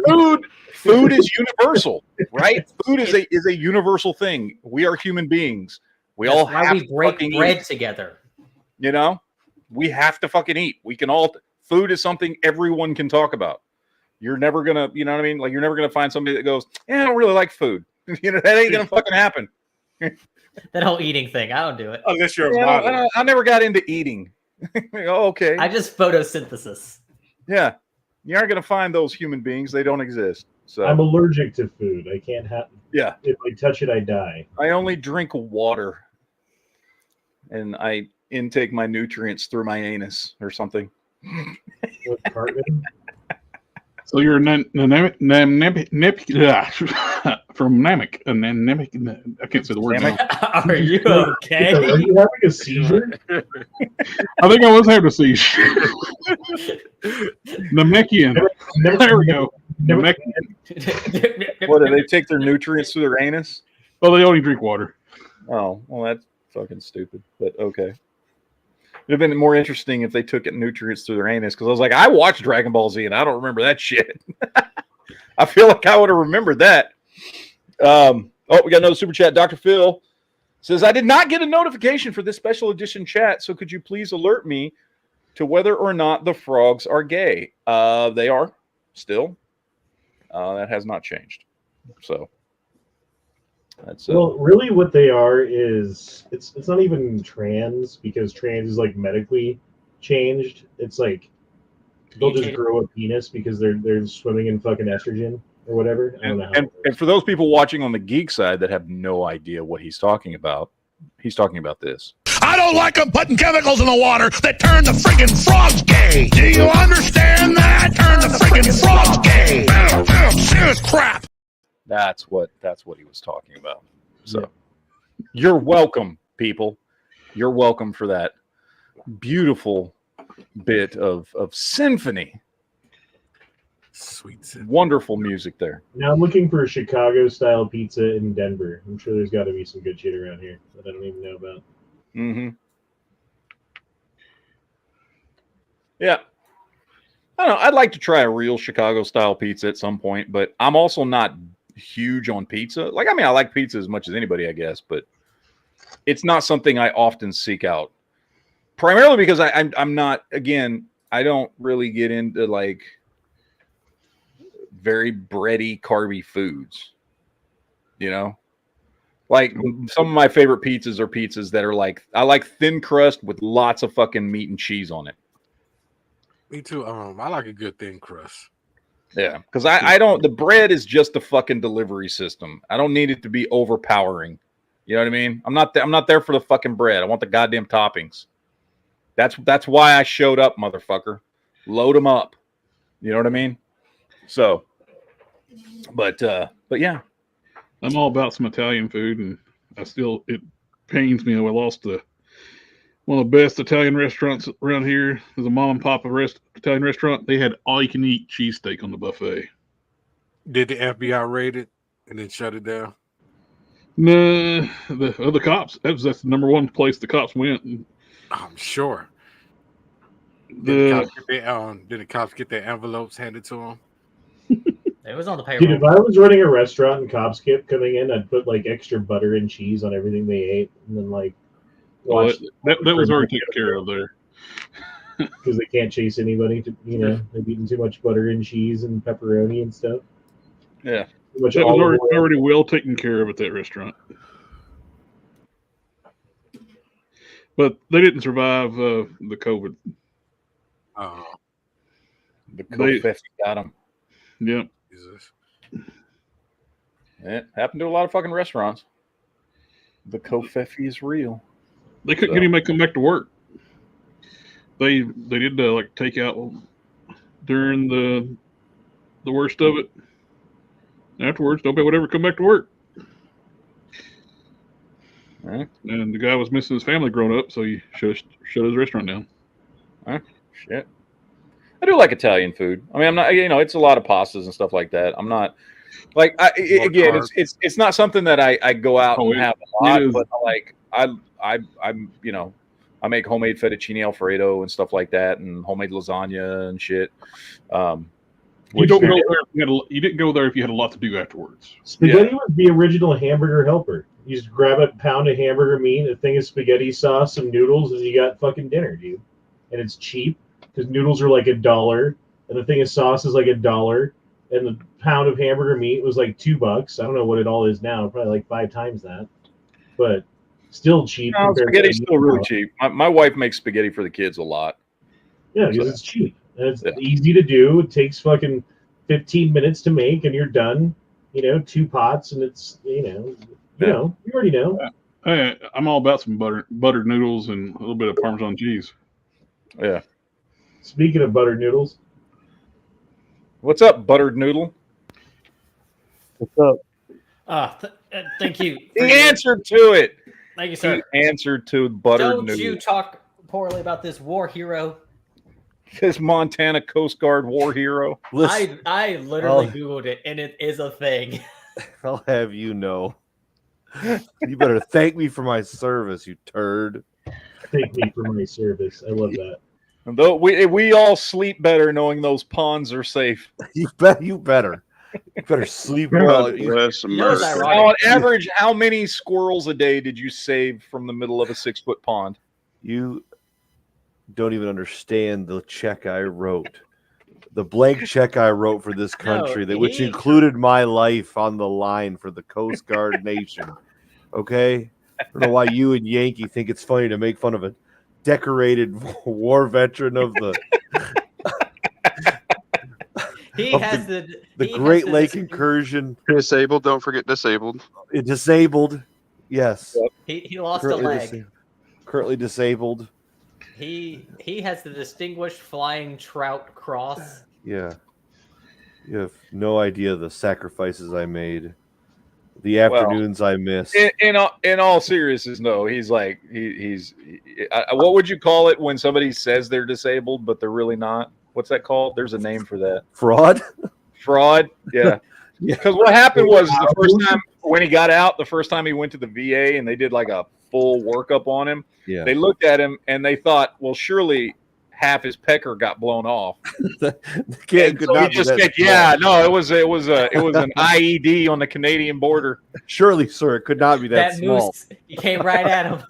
food is universal, right? Food is a universal thing. We are human beings. We That's all why have we to break fucking bread eat. together. You know, we have to fucking eat. We can all. Food is something everyone can talk about. You're never gonna, you know what I mean? Like you're never gonna find somebody that goes, "Yeah, I don't really like food." You know, that ain't gonna fucking happen. That whole eating thing, I don't do it. Unless you're a Yeah, model. I never got into eating. Oh, okay. I just photosynthesis. Yeah, you aren't gonna find those human beings. They don't exist. So I'm allergic to food. I can't have. yeah, If I touch it, I die. I only drink water, and I intake my nutrients through my anus or something. With carbon. So you're from Namek, I can't say the word now. Are you okay? Are you having a seizure? I think I was having a seizure. Namekian. There we go. Namekian. What do they take their nutrients through their anus? Oh, they only drink water. Oh, well, that's fucking stupid. But okay. It'd have been more interesting if they took nutrients through their anus, because I was like, I watched Dragon Ball Z and I don't remember that shit. I feel like I would have remembered that. Oh, we got another super chat. Dr. Phil says, I did not get a notification for this special edition chat, so could you please alert me to whether or not the frogs are gay? They are still. That has not changed. So that's Well, really, what they are is it's not even trans, because trans is like medically changed. It's like they'll just grow a penis because they're swimming in fucking estrogen or whatever. I don't know. And for those people watching on the geek side that have no idea what he's talking about this. I don't like them putting chemicals in the water that turn the friggin' frogs gay. Do you understand that? Turn the friggin' frogs gay. Serious crap. That's what he was talking about. So you're welcome, people. You're welcome for that beautiful bit of symphony. Sweet. Wonderful music there. Now I'm looking for a Chicago-style pizza in Denver. I'm sure there's got to be some good shit around here that I don't even know about. Mm-hmm. Yeah. I don't know. I'd like to try a real Chicago-style pizza at some point, but I'm also not huge on pizza. Like, I mean, I like pizza as much as anybody, I guess, but it's not something I often seek out. Primarily because I'm not, again, I don't really get into like very bready, carby foods. You know? Like some of my favorite pizzas are pizzas that are like, I like thin crust with lots of fucking meat and cheese on it. Me too. I like a good thin crust. Yeah, because I don't. The bread is just a fucking delivery system. I don't need it to be overpowering. You know what I mean? I'm not there for the fucking bread. I want the goddamn toppings. That's why I showed up, motherfucker. Load them up. You know what I mean? So, but yeah, I'm all about some Italian food, and it pains me that I lost one of the best Italian restaurants around here. There's a mom and pop Italian restaurant. They had all you can eat cheesesteak on the buffet. Did the FBI raid it and then shut it down? No, the cops. That's the number one place the cops went. I'm sure. Did the cops get their envelopes handed to them? It was on the payroll. Dude, if I was running a restaurant and cops kept coming in, I'd put like extra butter and cheese on everything they ate, and then like that was already taken care of there. because they can't chase anybody. They've eaten too much butter and cheese and pepperoni and stuff. Yeah, Too much That was olive oil. already well taken care of at that restaurant. But they didn't survive the COVID. the Kofefi got them. Yep. Jesus. It happened to a lot of fucking restaurants. The Kofefi is real. They couldn't get him to come back to work. They did like takeout during the worst of it. Afterwards, nobody would ever come back to work. Right. And the guy was missing his family growing up, so he shut his restaurant down. Shit. I do like Italian food. I mean, I'm not, it's a lot of pastas and stuff like that. I'm not like, it's not something that I go out and have a lot, but like I'm I make homemade fettuccine Alfredo and stuff like that, and homemade lasagna and shit. You didn't go there if you had a lot to do afterwards. Spaghetti was the original hamburger helper. You just grab a pound of hamburger meat, a thing of spaghetti sauce, some noodles, and you got fucking dinner, dude. And it's cheap because noodles are like $1, and the thing of sauce is like $1, and the pound of hamburger meat was like $2. I don't know what it all is now, probably like 5 times that, but still cheap. No, spaghetti's still really cheap. My wife makes spaghetti for the kids a lot. Yeah, because it's cheap and it's easy to do. It takes fucking 15 minutes to make, and you're done. 2 pots, and it's you already know. Hey, I'm all about some buttered noodles and a little bit of Parmesan cheese. Yeah. Speaking of buttered noodles, what's up, buttered noodle? What's up? Thank you. He answered to it. Thank you, sir. He answered to buttered Don't noodle. you talk poorly about this war hero. This Montana Coast Guard war hero. I literally Googled it, and it is a thing. I'll have you know. You better thank me for my service, you turd. Thank me for my service. I love that. And though we all sleep better knowing those ponds are safe. You better. You better sleep well. On average, how many squirrels a day did you save from the middle of a 6-foot pond? You don't even understand the check I wrote. The blank check I wrote for this country, which included my life on the line for the Coast Guard Nation. Okay? I don't know why you and Yankee think it's funny to make fun of a decorated war veteran of the the Great Lake incursion. Disabled, don't forget disabled. Disabled, yes. He lost a leg. Currently disabled. He has the Distinguished Flying Trout Cross. Yeah. You have no idea the sacrifices I made. The afternoons I missed. In all seriousness, no. He's like he's what would you call it when somebody says they're disabled but they're really not? What's that called? There's a name for that. Fraud. Yeah. Because what happened was the first time when he got out, the first time he went to the VA and they did like a full workup on him. Yeah. They looked at him and they thought, well, surely half his pecker got blown off. It was an IED on the Canadian border. Surely, sir, it could not be that small. He came right at him.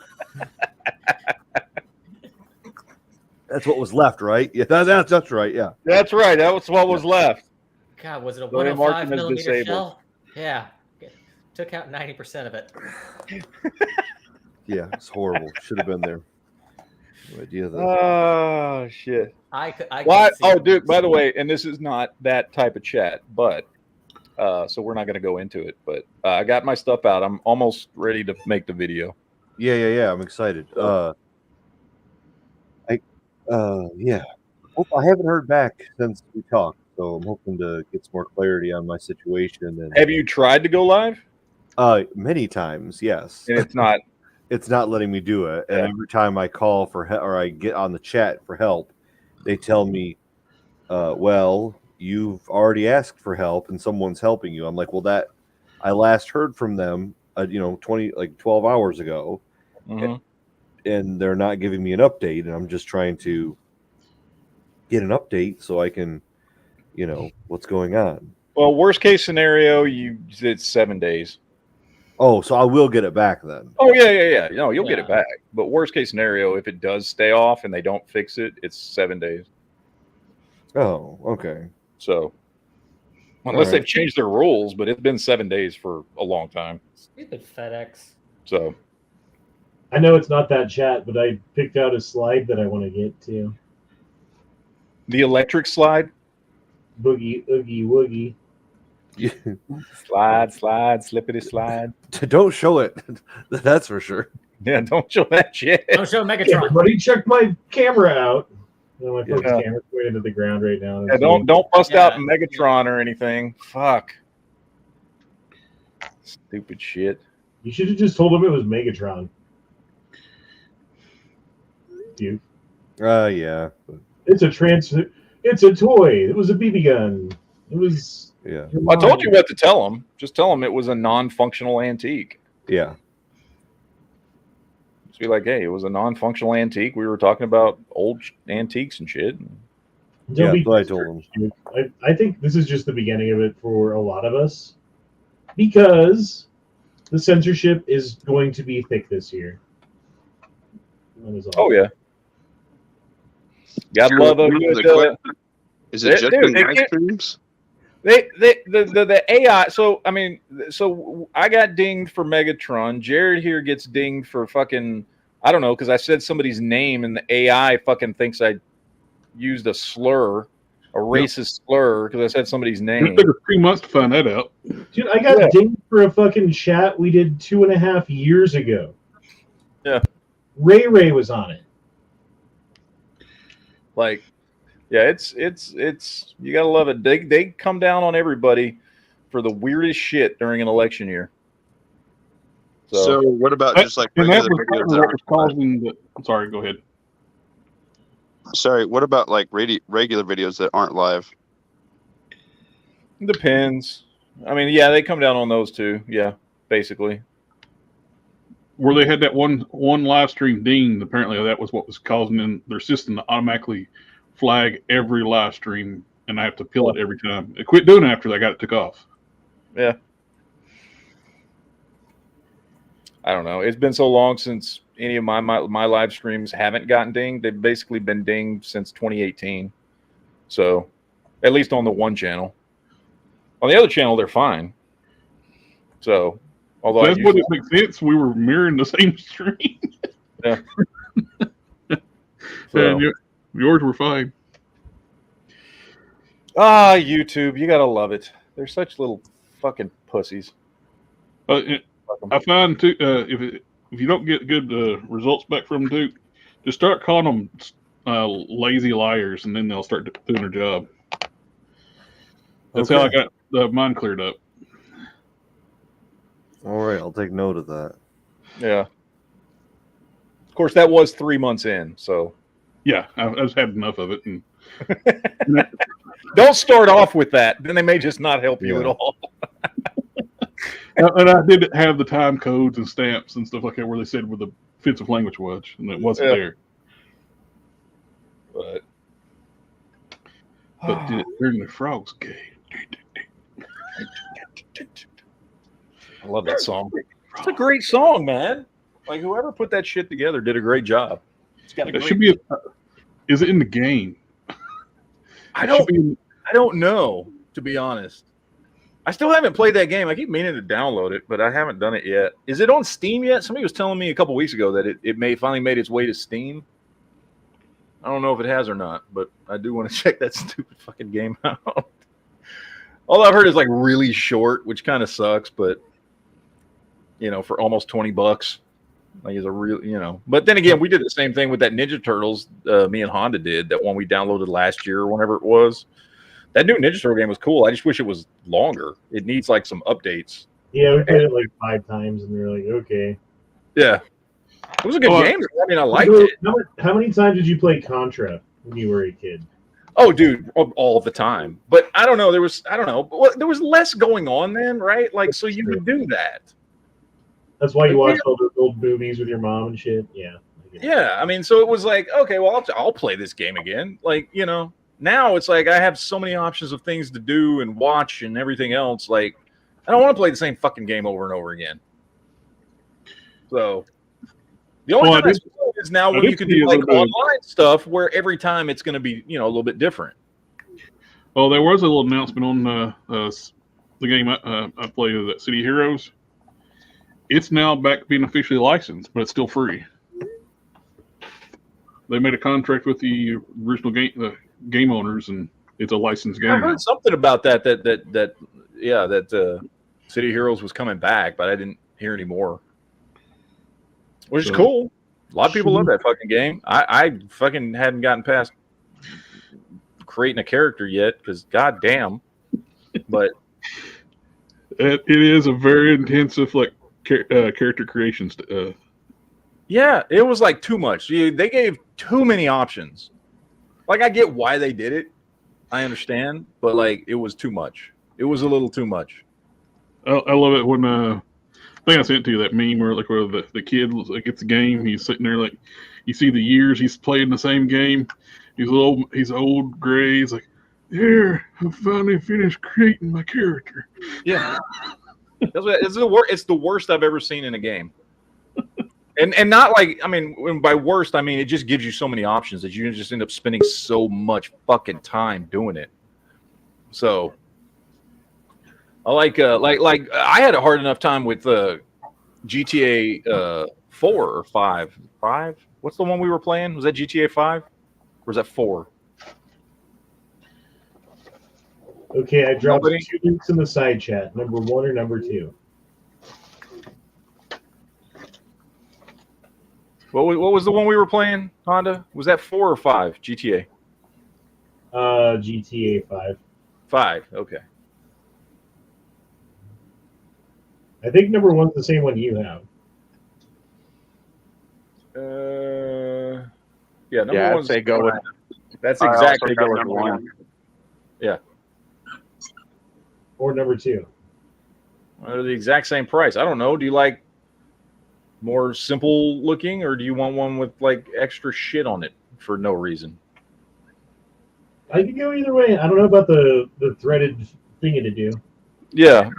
That's what was left, right? Yeah, that's right. Yeah, that's right. That was what was left. God, was it a 105 millimeter shell? Yeah, took out 90% of it. Yeah, it's horrible. Should have been there. No idea though. Oh shit! Dude. By the way, and this is not that type of chat, but so we're not going to go into it. But I got my stuff out. I'm almost ready to make the video. Yeah. I'm excited. Yeah. I haven't heard back since we talked, so I'm hoping to get some more clarity on my situation. And have you tried to go live? Many times, yes. And it's not. It's not letting me do it. And every time I call for help or I get on the chat for help, they tell me, well, you've already asked for help and someone's helping you. I'm like, well, that I last heard from them, 12 hours ago, and they're not giving me an update. And I'm just trying to get an update so I can, what's going on. Well, worst case scenario, it's 7 days. Oh, so I will get it back then. Oh yeah. No, you'll get Yeah. it back. But worst case scenario, if it does stay off and they don't fix it, it's 7 days. Oh, okay. So unless All they've right. changed their rules, but it's been 7 days for a long time. Stupid FedEx. So I know it's not that chat, but I picked out a slide that I want to get to. the electric slide, Boogie, oogie, woogie. slide, slippity slide. Don't show it. That's for sure. Yeah, don't show that shit. Don't show Megatron. Everybody check my camera out. You know, my phone's Yeah. camera's pointed to the ground right now. Yeah, don't bust Yeah. out Megatron or anything. Fuck. Stupid shit. You should have just told him it was Megatron. You. Yeah. It's a toy. It was a BB gun. It was. Yeah. I told you what to tell them. Just tell them it was a non-functional antique. Yeah. Just be like, hey, it was a non-functional antique. We were talking about old antiques and shit. Yeah, that's what I told him. I think this is just the beginning of it for a lot of us, because the censorship is going to be thick this year. That is all. Oh yeah. God love a good. Is it just in live can't- streams? The AI. So I mean, so I got dinged for Megatron. Jared here gets dinged for fucking. I don't know, because I said somebody's name and the AI fucking thinks I used a slur, a racist slur, because I said somebody's name. It took us 3 months to find that out. Dude, I got Yeah. dinged for a fucking chat we did 2.5 years ago. Yeah. Ray was on it. Like, yeah, it's you gotta love it. They come down on everybody for the weirdest shit during an election year. So what about That- just like and that regular was videos part of that what was aren't live? causing the. I'm sorry, go ahead. Sorry, what about like regular videos that aren't live? Depends. I mean, yeah, they come down on those too. Yeah, basically. Where they had that one live stream dinged, apparently that was what was causing their system to automatically flag every live stream, and I have to peel it every time. It quit doing it after they got it took off. Yeah. I don't know. It's been so long since any of my live streams haven't gotten dinged. They've basically been dinged since 2018. So, at least on the one channel. On the other channel, they're fine. So, although That's what it makes sense. We were mirroring the same stream. Yeah. And yours were fine. YouTube, you gotta love it. They're such little fucking pussies. I find too, if you don't get good results back from them too, just start calling them lazy liars, and then they'll start doing their job. That's how I got mine cleared up. All right, I'll take note of that. Yeah. Of course, that was 3 months in, so. Yeah, I just had enough of it. And don't start off with that. Then they may just not help you at all. and I did have the time codes and stamps and stuff like that where they said where the offensive language was, and it wasn't there. But did it turn the frogs gay? I love that song. It's a great song, man. Like whoever put that shit together did a great job. It's got a That great. should be. Is it in the game? I don't know, to be honest. I still haven't played that game. I keep meaning to download it, but I haven't done it yet. Is it on Steam yet? Somebody was telling me a couple weeks ago that it finally made its way to Steam. I don't know if it has or not, but I do want to check that stupid fucking game out. All I've heard is like really short, which kind of sucks, but for almost $20, like is a real, But then again, we did the same thing with that Ninja Turtles. Me and Honda did that one we downloaded last year or whenever it was. That new Ninja Turtle game was cool. I just wish it was longer. It needs like some updates. Yeah, we played it like 5 times, and we were like, okay. Yeah, it was a good game. I mean, I liked it. How many times did you play Contra when you were a kid? Oh, dude, all the time. But I don't know. There was less going on then, right? Like, so you could do that. That's why you watched all those old movies with your mom and shit. Yeah. Yeah, I mean, so it was like, okay, well, I'll play this game again. Like, now it's like I have so many options of things to do and watch and everything else. Like, I don't want to play the same fucking game over and over again. So the only Well, thing is now when you can do like online stuff where every time it's going to be, you know, a little bit different. Well, there was a little announcement on the game I play, that City Heroes. It's now back being officially licensed, but it's still free. They made a contract with the original game owners, and it's a licensed game. I heard something about that City Heroes was coming back, but I didn't hear any more. Which is cool. A lot of people love that fucking game. I fucking hadn't gotten past creating a character yet because goddamn. But it is a very intensive character creation. Yeah, it was like too much. They gave too many options. Like I get why they did it. I understand, but like it was too much. It was a little too much. I love it when I think I sent to you that meme where the kid gets the game, he's sitting there like you see the years he's playing the same game. He's old gray. He's like, "Here, I finally finished creating my character." Yeah, it's the worst I've ever seen in a game. And not like, I mean, by worst, I mean it just gives you so many options that you just end up spending so much fucking time doing it. So I like I had a hard enough time with GTA 4 or 5. 5? What's the one we were playing? Was that GTA 5? Or was that 4? Okay, I dropped 2 links in the side chat. Number 1 or number 2? What was the one we were playing, Honda? Was that 4 or 5? GTA? GTA 5. 5, okay. I think number 1's the same one you have. Yeah, number 1's I'd say go with. That's exactly go with 1. Yeah. Or number 2. They're the exact same price. I don't know. Do you like more simple looking, or do you want one with like extra shit on it for no reason? I could go either way. I don't know about the threaded thingy to do. Yeah,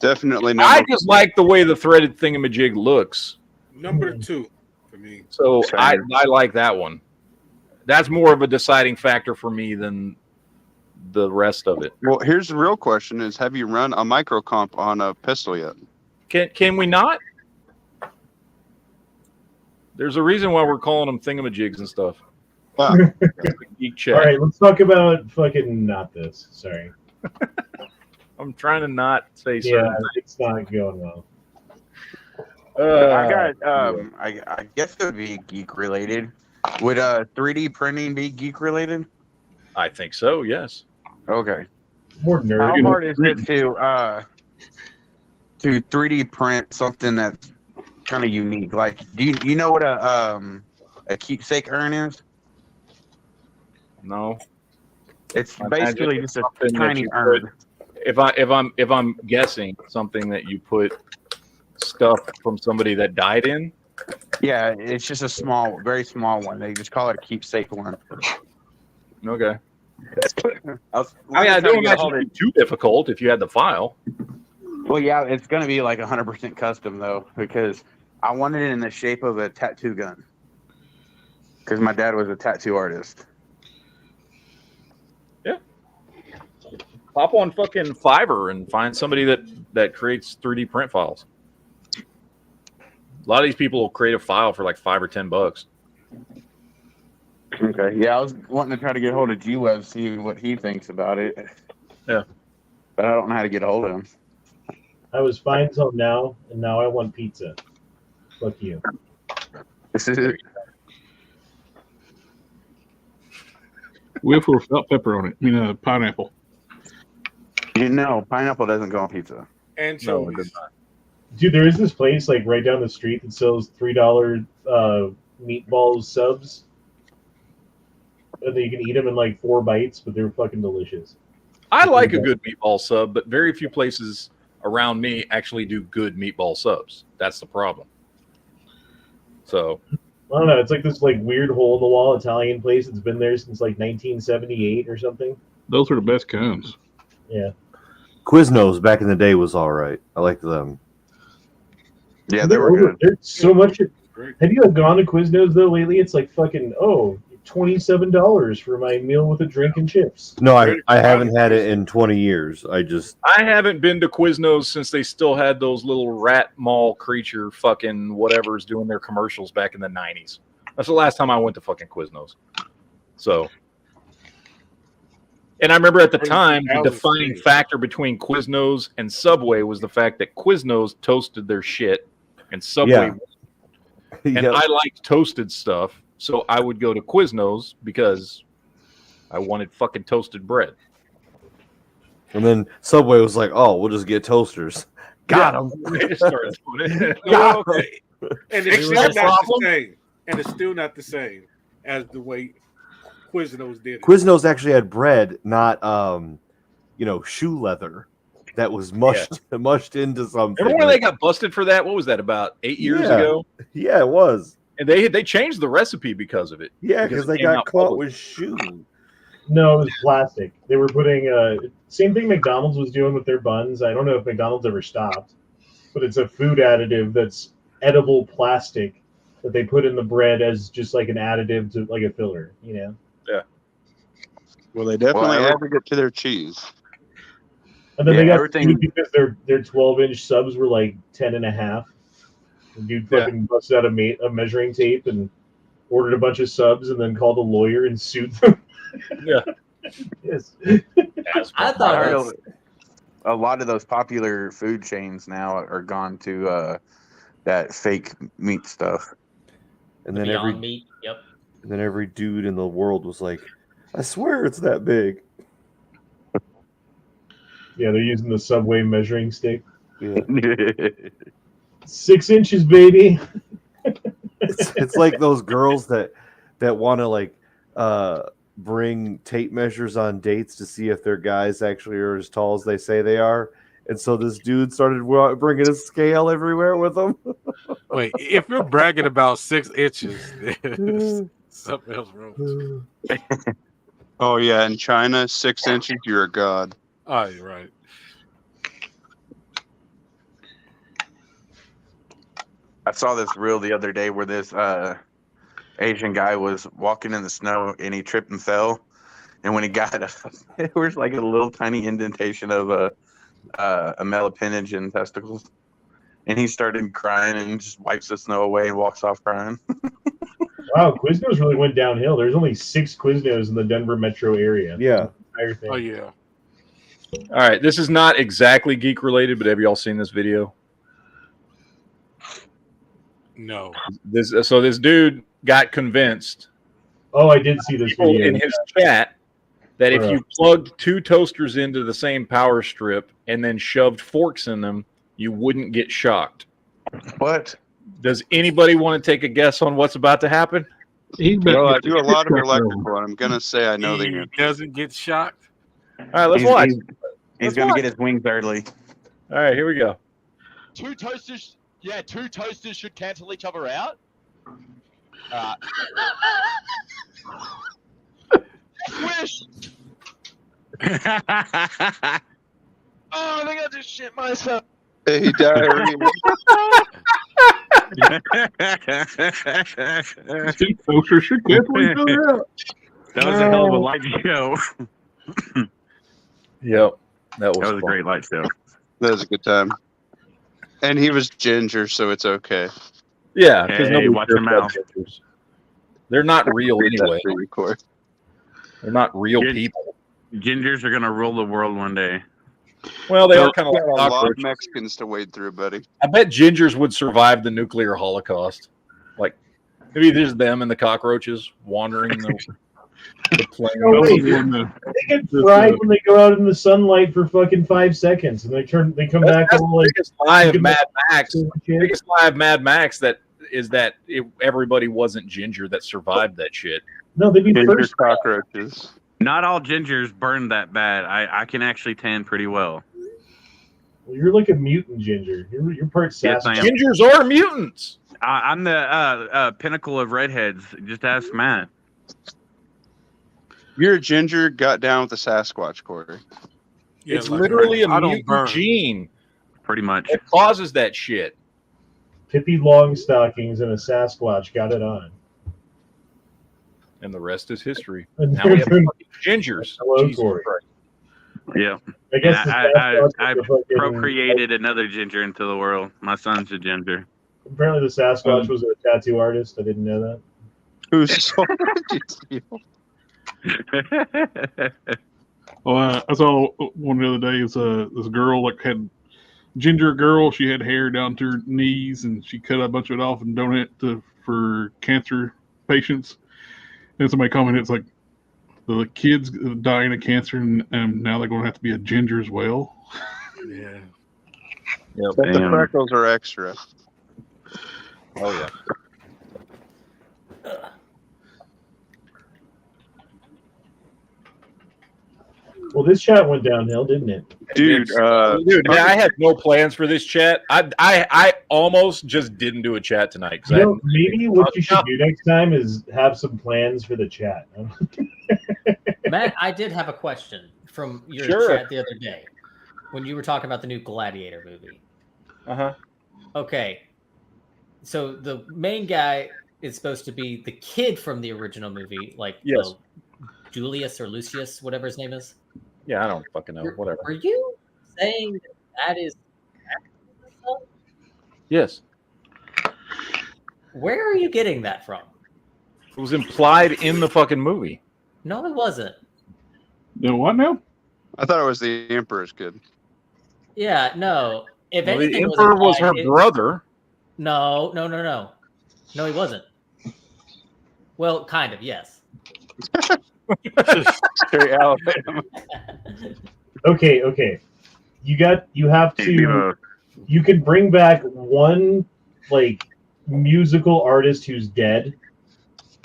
definitely. I just like the way the threaded thingamajig looks. Number 2 for me. So I like that one. That's more of a deciding factor for me than the rest of it. Well, here's the real question: is have you run a micro comp on a pistol yet? Can we not? There's a reason why we're calling them thingamajigs and stuff. Wow. Geek check. All right, let's talk about fucking not this. Sorry. I'm trying to not say Yeah, it's not going well. I got. I guess it would be geek related. Would 3D printing be geek related? I think so. Yes. Okay. More nerd. How hard is it to 3D print something that's kind of unique? Like, do you know what a keepsake urn is? No. It's basically just a tiny urn. If I'm guessing, something that you put stuff from somebody that died in. Yeah, it's just a very small one. They just call it a keepsake one. Okay. I don't imagine it'd be too difficult if you had the file. Well, yeah, it's going to be like 100% custom though, because I wanted it in the shape of a tattoo gun. Because my dad was a tattoo artist. Yeah. Pop on fucking Fiverr and find somebody that creates 3D print files. A lot of these people will create a file for like $5 or $10. Okay. Yeah, I was wanting to try to get a hold of G-Web, see what he thinks about it. Yeah. But I don't know how to get a hold of him. I was fine till now, and now I want pizza. Fuck you. This is it. With or without pepper on it. I mean, pineapple. No, pineapple doesn't go on pizza. And No, Dude, there is this place like right down the street that sells $3 meatballs subs. And then you can eat them in like 4 bites, but they're fucking delicious. I like a good meatball sub, but very few places around me actually do good meatball subs. That's the problem. So I don't know. It's like this like weird hole in the wall Italian place that's been there since like 1978 or something. Those are the best kinds. Yeah. Quiznos back in the day was all right. I liked them. Yeah, they were good. There's so much. Have you gone to Quiznos though lately? It's like fucking $27 for my meal with a drink and chips. No, I haven't had it in 20 years. I haven't been to Quiznos since they still had those little rat mall creature fucking whatever's doing their commercials back in the 90s. That's the last time I went to fucking Quiznos. So, and I remember at the time the defining factor between Quiznos and Subway was the fact that Quiznos toasted their shit and Subway and I liked toasted stuff, so I would go to Quiznos because I wanted fucking toasted bread. And then Subway was like, "Oh, we'll just get toasters." Got them. And it's still not the same as the way Quiznos did it. Quiznos actually had bread, not shoe leather that was mushed into something. Remember when they got busted for that? What was that, about 8 years ago? Yeah, it was. And they changed the recipe because of it. Yeah, because they got caught with shoe. No, it was plastic. They were putting same thing McDonald's was doing with their buns. I don't know if McDonald's ever stopped, but it's a food additive that's edible plastic that they put in the bread as just like an additive to like a filler, Yeah. Well, they definitely had to get to their cheese. And then they got everything because their 12-inch subs were like 10.5. The dude fucking busted out a measuring tape and ordered a bunch of subs and then called a lawyer and sued them. Yeah. Yes. I thought a lot of those popular food chains now are gone to that fake meat stuff. And then every dude in the world was like, "I swear it's that big." Yeah, they're using the Subway measuring stick. Yeah. 6 inches, baby. It's like those girls that want to like bring tape measures on dates to see if their guys actually are as tall as they say they are. And so this dude started bringing a scale everywhere with him. Wait, if you're bragging about 6 inches, there's something else wrong. Oh yeah, in China, 6 inches, you're a god. Oh, you're right. I saw this reel the other day where this Asian guy was walking in the snow and he tripped and fell. And when he got up, there was like a little tiny indentation of a male appendage and testicles. And he started crying and just wipes the snow away and walks off crying. Wow, Quiznos really went downhill. There's only 6 Quiznos in the Denver metro area. Yeah. Oh, yeah. All right, this is not exactly geek related, but have y'all seen this video? No. This dude got convinced. Oh, I did see this video in his chat that if you plugged 2 toasters into the same power strip and then shoved forks in them, you wouldn't get shocked. What? Does anybody want to take a guess on what's about to happen? Well, I do a lot of electrical, and I'm gonna say I know the answer. He doesn't get shocked. All right, let's watch. He's going to get his wings early. All right, here we go. 2 toasters. Yeah, 2 toasters should cancel each other out. Wish. Oh, I think I just shit myself. Hey, diarrhea. 2 toasters should cancel each other out. That was a hell of a light show. Yep, that was a great light show. That was a good time. And he was ginger, so it's okay. Yeah, because nobody watch your mouth. Gingers. They're not real anyway. They're not real people. Gingers are gonna rule the world one day. Well, they are kind of like a lot of cockroaches. Mexicans to wade through, buddy. I bet gingers would survive the nuclear holocaust. Like maybe there's them and the cockroaches wandering the plane. Oh, wait. They get fried when they go out in the sunlight for fucking 5 seconds, and they come back. That's all the like biggest lie of Mad Max. The biggest lie of Mad Max that everybody wasn't ginger that survived that shit. No, they'd be ginger cockroaches. Not all gingers burn that bad. I can actually tan pretty well. Well, you're like a mutant ginger. You're part Yes, I Sasquatch. am. Gingers are mutants. I'm the pinnacle of redheads. Just ask Matt. You're a ginger, got down with the Sasquatch, Corey. It's literally a mutant gene. Pretty much. It causes that shit. Pippi Longstockings and a Sasquatch got it on. And the rest is history. And Now we have they're- fucking gingers. Hello, Jesus Corey. Christ. Yeah. I guess the I Sasquatch was the fucking- procreated another ginger into the world. My son's a ginger. Apparently, the Sasquatch was a tattoo artist. I didn't know that. Who's Well, I saw one the other day. Is this girl like had ginger girl. She had hair down to her knees, and she cut a bunch of it off and donated for cancer patients. And somebody commented, "It's like the kids dying of cancer, and now they're going to have to be a ginger as well." Yeah. Yep. But the freckles are extra. Oh yeah. Well, this chat went downhill, didn't it? Dude, Dude, man, I had no plans for this chat. I almost just didn't do a chat tonight. You know, maybe what you should do next time is have some plans for the chat. Matt, I did have a question from your Sure. chat the other day when you were talking about the new Gladiator movie. Uh-huh. Okay. So the main guy is supposed to be the kid from the original movie, like Yes. Julius or Lucius, whatever his name is. Yeah, I don't fucking know. Whatever. Are you saying that is Yes. Where are you getting that from? It was implied in the fucking movie. No, it wasn't. No, what now? I thought it was the Emperor's kid. Yeah, no. If Well, the anything Emperor was her implied, brother. No, he wasn't. Well, kind of, yes. Straight Alabama. Okay. You have to. You can bring back one like musical artist who's dead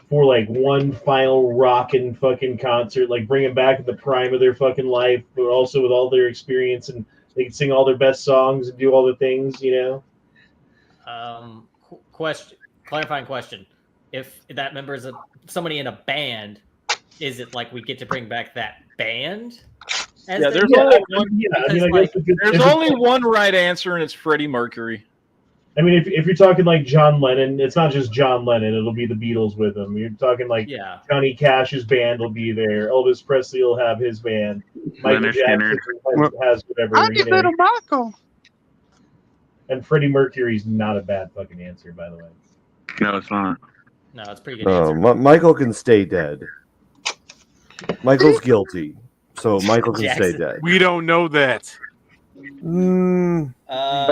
for like one final rockin' fucking concert. Like bring them back in the prime of their fucking life, but also with all their experience, and they can sing all their best songs and do all the things, you know. Clarifying question: if that member is somebody in a band, is it like we get to bring back that band? Yeah, there's only one. Because, There's only one right answer, and it's Freddie Mercury. I mean, if you're talking like John Lennon, it's not just John Lennon; it'll be the Beatles with him. You're talking like Johnny Cash's band will be there. Elvis Presley will have his band. Michael Leonard Jackson has whatever. I'm your little Michael. And Freddie Mercury's not a bad fucking answer, by the way. No, it's not. No, it's pretty good answer. Michael can stay dead. Michael's guilty, so Michael can stay dead. We don't know that. But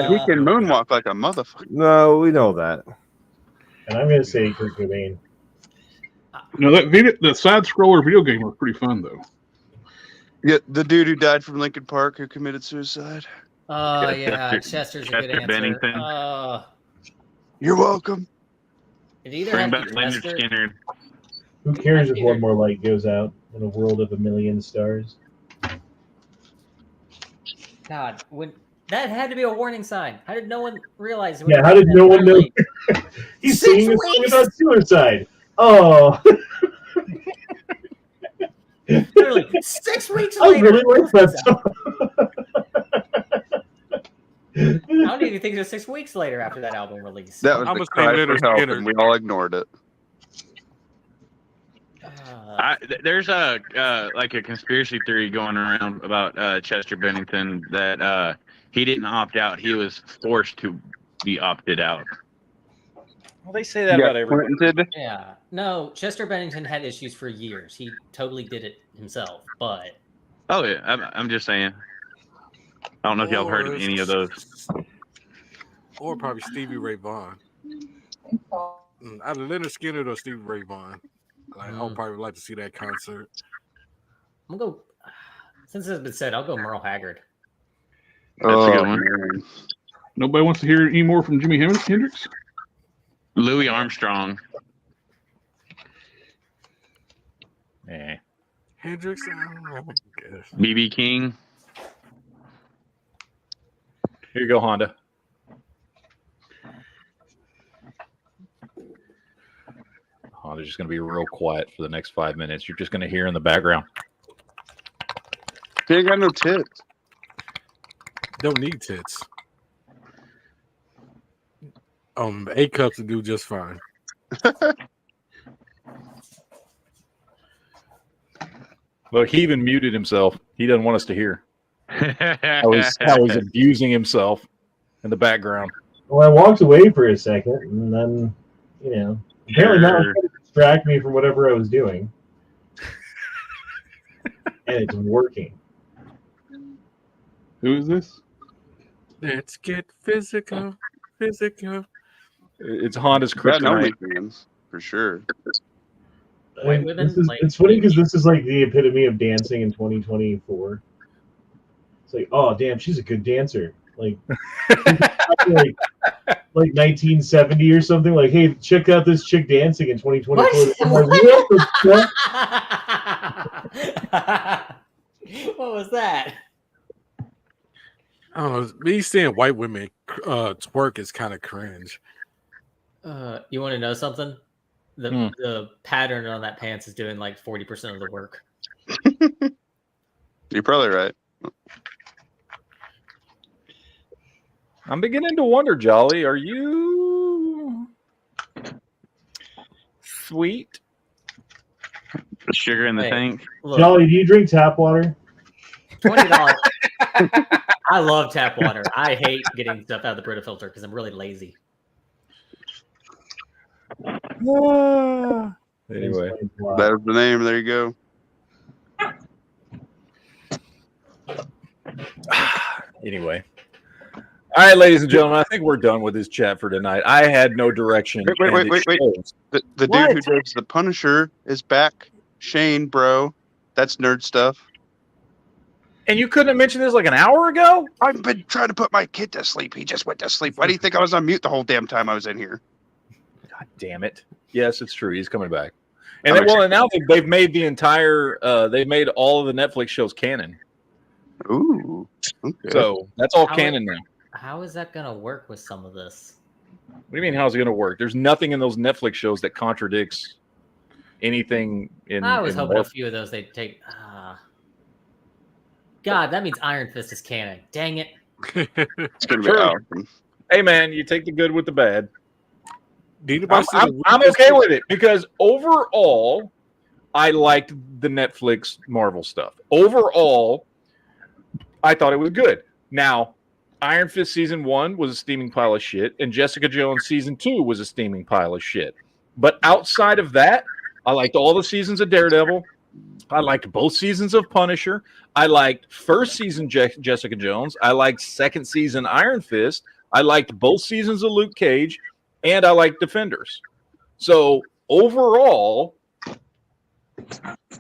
he can moonwalk like a motherfucker. No, we know that. And I'm gonna say Kurt Cobain. No, that side scroller video game was pretty fun though. Yeah, the dude who died from Lincoln Park who committed suicide. Oh yeah, Chester's a good Chester answer. Bennington. You're welcome. It either Bring have to back be Leonard Chester. Skinner. Who cares if one more light goes out in a world of a million stars? God, when that had to be a warning sign. How did no one realize? Yeah, how did no one know? He's singing a song about suicide. Oh. Literally 6 weeks I later. really like that song. I don't even think it was 6 weeks later after that album release. That was the cry for help, and we all ignored it. There's a like a conspiracy theory going around about Chester Bennington that he didn't opt out. He was forced to be opted out. Well, they say that about everyone. Yeah. No, Chester Bennington had issues for years. He totally did it himself, but Oh yeah, I'm just saying. I don't know if y'all heard of any of those. Or probably Stevie Ray Vaughan. Either Leonard Skinner or Stevie Ray Vaughan. I would probably like to see that concert. I'm gonna go. Since it's been said, I'll go Merle Haggard. That's a good one. Nobody wants to hear any more from Jimi Hendrix? Louis Armstrong. Eh. Hendrix? I guess. BB King. Here you go, Honda. Honda's just going to be real quiet for the next 5 minutes. You're just going to hear in the background. They ain't got no tits. Don't need tits. A cups will do just fine. Look, he even muted himself. He doesn't want us to hear. How he's abusing himself in the background. Well, I walked away for a second, and then, apparently that was going to distract me from whatever I was doing. And it's working. Who is this? Let's get physical. It's Honda's kryptonite. For sure. It's funny because this is like the epitome of dancing in 2024. It's like, oh damn, she's a good dancer. Like 1970 or something. Like, hey, check out this chick dancing in 2024. What was that? I don't know. Me seeing white women twerk is kind of cringe. You want to know something? The pattern on that pants is doing like 40% of the work. You're probably right. I'm beginning to wonder, Jolly, are you sweet? The sugar in the tank. Look, Jolly, do you drink tap water? $20. I love tap water. I hate getting stuff out of the Brita filter because I'm really lazy. Anyway, That's the name. There you go. Anyway. All right, ladies and gentlemen, I think we're done with this chat for tonight. I had no direction. Wait. The dude who does the Punisher is back. Shane, bro. That's nerd stuff. And you couldn't have mentioned this like an hour ago? I've been trying to put my kid to sleep. He just went to sleep. Why do you think I was on mute the whole damn time I was in here? God damn it. Yes, it's true. He's coming back. And then, now they've made the entire they've made all of the Netflix shows canon. Ooh. Okay. So that's all canon now. How is that going to work with some of this? What do you mean, how's it going to work? There's nothing in those Netflix shows that contradicts anything in. I was hoping a few of those they'd take. God, that means Iron Fist is canon. Dang it. It's going to be awesome. Hey, man, you take the good with the bad. I'm I'm okay with it because overall, I liked the Netflix Marvel stuff. Overall, I thought it was good. Now, Iron Fist Season 1 was a steaming pile of shit, and Jessica Jones Season 2 was a steaming pile of shit. But outside of that, I liked all the seasons of Daredevil. I liked both seasons of Punisher. I liked first season Jessica Jones. I liked second season Iron Fist. I liked both seasons of Luke Cage. And I liked Defenders. So overall,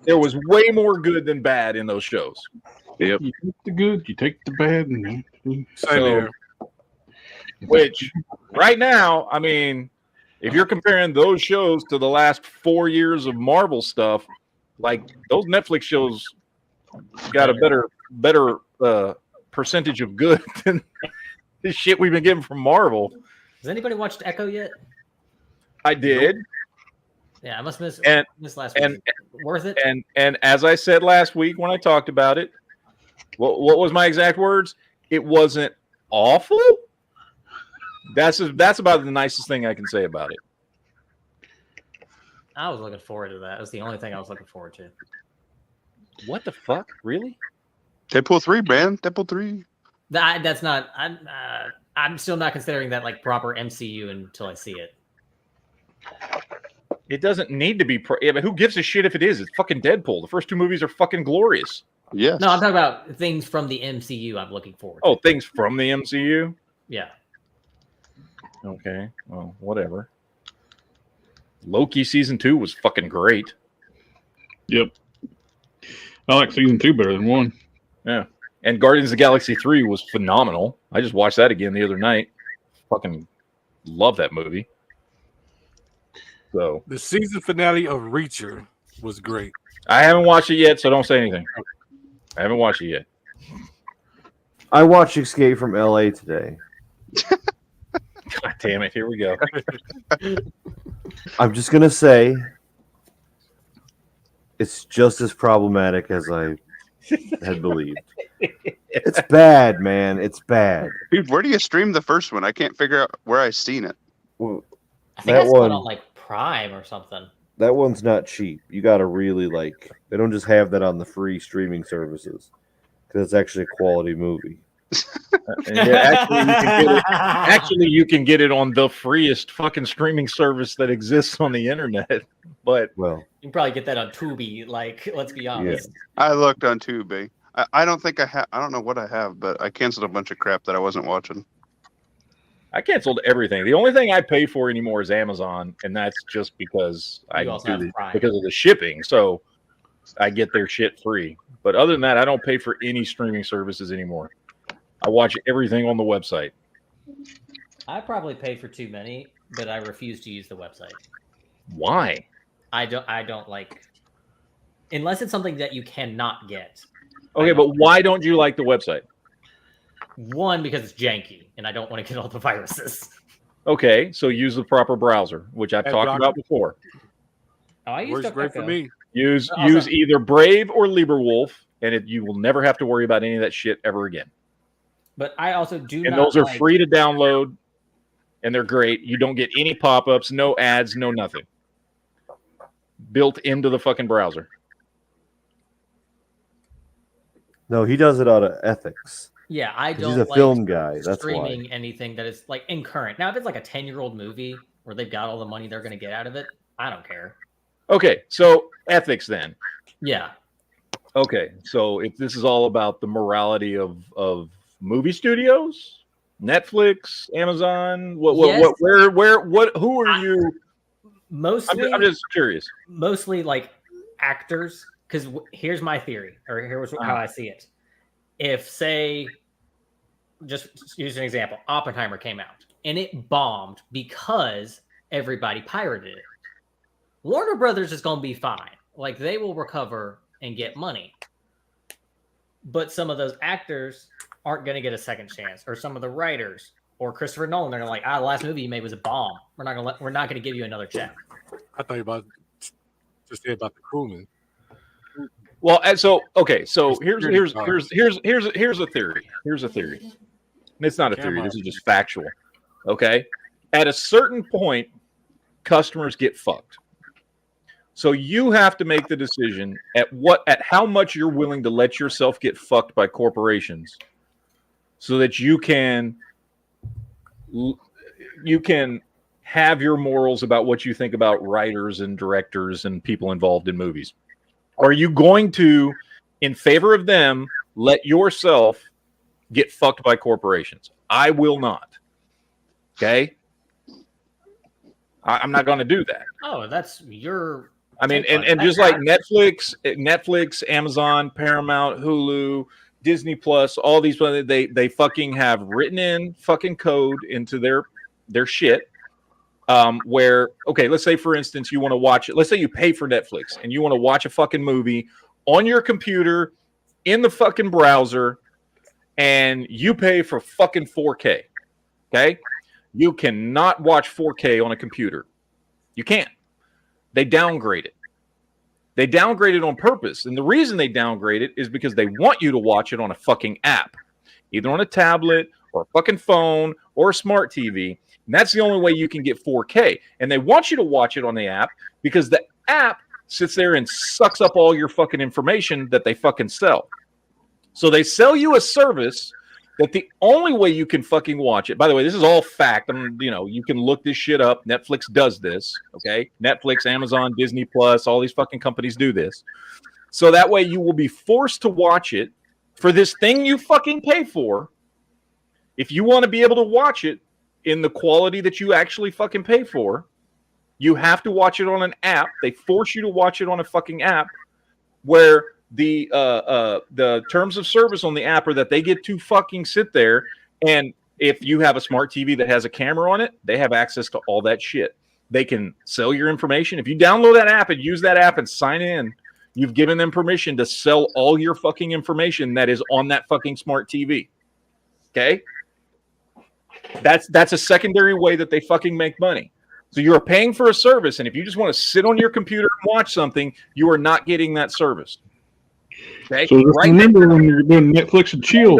there was way more good than bad in those shows. Yep. You take the good, you take the bad. Which, right now, I mean, if you're comparing those shows to the last 4 years of Marvel stuff, like those Netflix shows got a better percentage of good than the shit we've been getting from Marvel. Has anybody watched Echo yet? I did. Yeah, I must miss last week. And worth it. And as I said last week when I talked about it, what was my exact words? It wasn't awful. That's about the nicest thing I can say about it. I was looking forward to that. It was the only thing I was looking forward to. What the fuck? Really? Deadpool 3, man. Deadpool 3. That's not. I'm still not considering that like proper MCU until I see it. It doesn't need to be. But who gives a shit if it is? It's fucking Deadpool. The first two movies are fucking glorious. Yes. No, I'm talking about things from the MCU. I'm looking forward to. Oh, things from the MCU. Yeah. Okay. Well, whatever. Loki season 2 was fucking great. Yep. I like season 2 better than 1. Yeah. And Guardians of the Galaxy 3 was phenomenal. I just watched that again the other night. Fucking love that movie. So the season finale of Reacher was great. I haven't watched it yet, so don't say anything. I haven't watched it yet. I watched Escape from LA today. God damn it. Here we go. I'm just going to say it's just as problematic as I had believed. It's bad, man. It's bad. Dude, where do you stream the first one? I can't figure out where I've seen it. Well, I think that I saw one it on like Prime or something. that one's not cheap. You got to really like. They don't just have that on the free streaming services because it's actually a quality movie. Actually, you can get it on the freest fucking streaming service that exists on the internet. But well, you can probably get that on Tubi. Like, let's be honest. I looked on Tubi. I don't think I have. I don't know what I have, but I canceled a bunch of crap that I wasn't watching. I canceled everything. The only thing I pay for anymore is Amazon, and that's just because because of the shipping. So I get their shit free. But other than that, I don't pay for any streaming services anymore. I watch everything on the website. I probably pay for too many, but I refuse to use the website. Why? I don't like, unless it's something that you cannot get. Okay, but why don't you like the website? One, because it's janky, and I don't want to get all the viruses. Okay, so use the proper browser, which I've talked about before. Oh, I use Works great for me. Use either Brave or LibreWolf, and you will never have to worry about any of that shit ever again. But I also do. And those are free to download, and they're great. You don't get any pop-ups, no ads, no nothing. Built into the fucking browser. No, he does it out of ethics. Yeah, I don't. He's a like film guy. That's streaming why. anything that is like in current. Now, if it's like a 10-year-old movie where they've got all the money they're going to get out of it, I don't care. Okay, so ethics then. Yeah. Okay, so if this is all about the morality of movie studios, Netflix, Amazon, who are you? Mostly, I'm just curious. Mostly like actors, because here's my theory, or here's how I see it. If, say, just use an example, Oppenheimer came out and it bombed because everybody pirated it. Warner Brothers is going to be fine. Like, they will recover and get money. But some of those actors aren't going to get a second chance, or some of the writers, or Christopher Nolan, they're like, the last movie you made was a bomb. We're not going to give you another check. I thought you about to say about the crewman. Well, and so here's a theory. Here's a theory. And it's not a theory. This is just factual. Okay, at a certain point, customers get fucked. So you have to make the decision at how much you're willing to let yourself get fucked by corporations, so that you can have your morals about what you think about writers and directors and people involved in movies. Are you going to, in favor of them, let yourself get fucked by corporations? I will not. Okay? I'm not going to do that. Oh, that's your... I mean, and just like Netflix, Amazon, Paramount, Hulu, Disney Plus, all these, they fucking have written in fucking code into their shit. Where, okay, let's say, for instance, you want to watch it. Let's say you pay for Netflix and you want to watch a fucking movie on your computer in the fucking browser, and you pay for fucking 4K. Okay? You cannot watch 4K on a computer. You can't. They downgrade it. They downgrade it on purpose. And the reason they downgrade it is because they want you to watch it on a fucking app, either on a tablet or a fucking phone or a smart TV. And that's the only way you can get 4K. And they want you to watch it on the app because the app sits there and sucks up all your fucking information that they fucking sell. So they sell you a service that the only way you can fucking watch it. By the way, this is all fact. You can look this shit up. Netflix does this. Okay. Netflix, Amazon, Disney Plus, all these fucking companies do this. So that way you will be forced to watch it for this thing you fucking pay for. If you want to be able to watch it in the quality that you actually fucking pay for, you have to watch it on an app. They force you to watch it on a fucking app where the terms of service on the app are that they get to fucking sit there, and if you have a smart TV that has a camera on it, they have access to all that shit. They can sell your information. If you download that app and use that app and sign in, you've given them permission to sell all your fucking information that is on that fucking smart TV. Okay? That's a secondary way that they fucking make money. So you're paying for a service, and if you just want to sit on your computer and watch something, you are not getting that service. Okay. So just remember when you're doing Netflix and chill.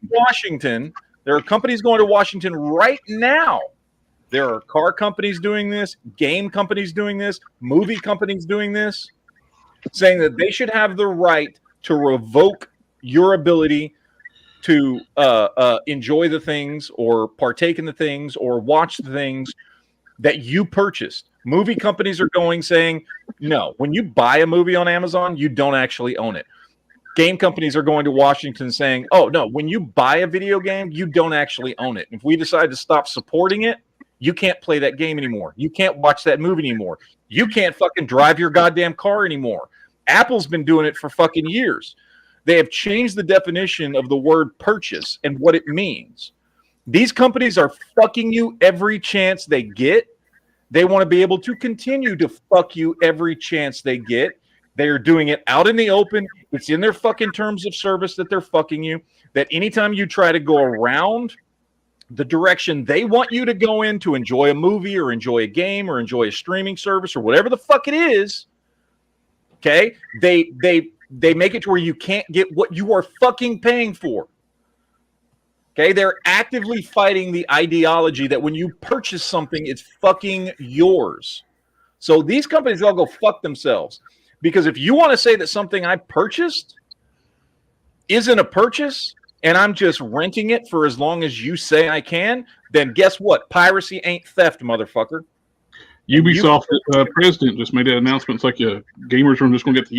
Washington, there are companies going to Washington right now There are car companies doing this, game companies doing this, movie companies doing this, saying that they should have the right to revoke your ability to enjoy the things or partake in the things or watch the things that you purchased. Movie companies are going saying, no, when you buy a movie on Amazon, you don't actually own it. Game companies are going to Washington saying, oh, no, when you buy a video game, you don't actually own it. If we decide to stop supporting it, you can't play that game anymore. You can't watch that movie anymore. You can't fucking drive your goddamn car anymore. Apple's been doing it for fucking years. They have changed the definition of the word purchase and what it means. These companies are fucking you every chance they get. They want to be able to continue to fuck you every chance they get. They are doing it out in the open. It's in their fucking terms of service that they're fucking you. That anytime you try to go around the direction they want you to go in to enjoy a movie or enjoy a game or enjoy a streaming service or whatever the fuck it is, okay, they make it to where you can't get what you are fucking paying for. Okay, they're actively fighting the ideology that when you purchase something, it's fucking yours. So these companies all go fuck themselves. Because if you want to say that something I purchased isn't a purchase and I'm just renting it for as long as you say I can, then guess what? Piracy ain't theft, motherfucker. Ubisoft president just made an announcement. It's like gamers are just going to get the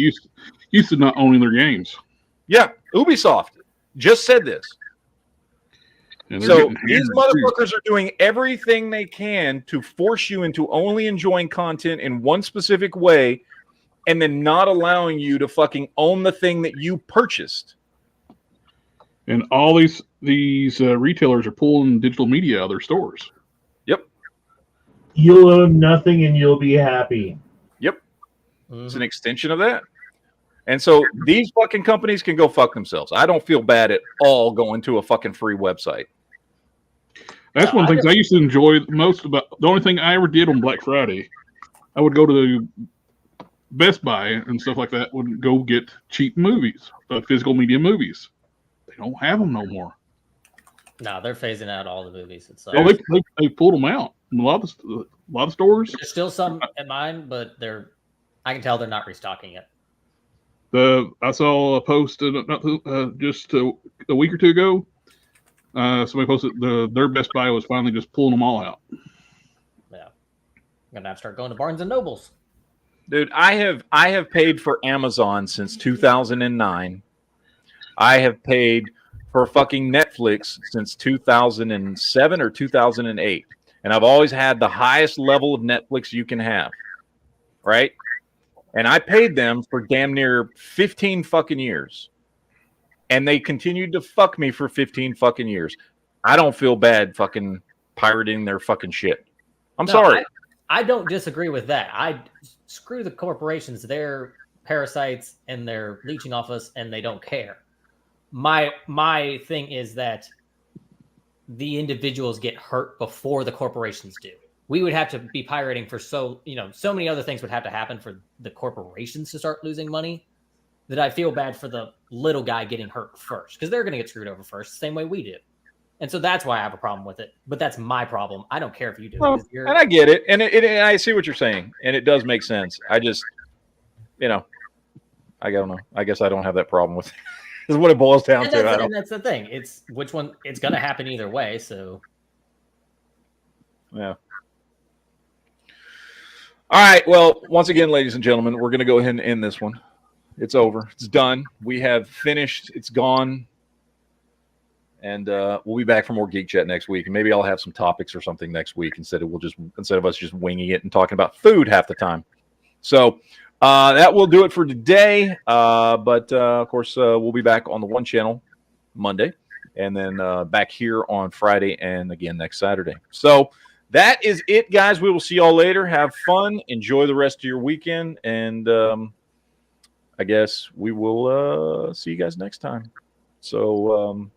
used to not owning their games. Yeah, Ubisoft just said this. So these motherfuckers are doing everything they can to force you into only enjoying content in one specific way and then not allowing you to fucking own the thing that you purchased. And all these retailers are pulling digital media out of their stores. Yep. You'll own nothing and you'll be happy. Yep. It's an extension of that. And so these fucking companies can go fuck themselves. I don't feel bad at all going to a fucking free website. That's one of the things I used to enjoy most about the only thing I ever did on Black Friday. I would go to the Best Buy and stuff like that, would go get cheap movies, physical media movies. They don't have them no more. No, they're phasing out all the movies. It's like, they pulled them out. A lot of stores. There's still some at mine, but I can tell they're not restocking it. I saw a post just a week or two ago. Somebody posted their Best Buy was finally just pulling them all out. Yeah, I'm gonna have to start going to Barnes and Nobles. Dude, I have paid for Amazon since 2009. I have paid for fucking Netflix since 2007 or 2008. And I've always had the highest level of Netflix you can have. Right? And I paid them for damn near 15 fucking years. And they continued to fuck me for 15 fucking years. I don't feel bad fucking pirating their fucking shit. I'm sorry. I don't disagree with that. I screw the corporations. They're parasites and they're leeching off us and they don't care. My thing is that the individuals get hurt before the corporations do. We would have to be pirating for so many other things would have to happen for the corporations to start losing money that I feel bad for the little guy getting hurt first because they're going to get screwed over first, the same way we did. And so that's why I have a problem with it. But that's my problem. I don't care if you do. Well, and I get it. And I see what you're saying. And it does make sense. I just, I don't know. I guess I don't have that problem with it. Is what it boils down to. And that's the thing. It's which one. It's going to happen either way. So, yeah. All right. Well, once again, ladies and gentlemen, we're going to go ahead and end this one. It's over. It's done. We have finished. It's gone. And we'll be back for more Geek Chat next week. And maybe I'll have some topics or something next week instead of us just winging it and talking about food half the time. So that will do it for today. But of course, we'll be back on the One Channel Monday, and then back here on Friday, and again next Saturday. So that is it, guys. We will see y'all later. Have fun. Enjoy the rest of your weekend, and I guess we will see you guys next time. So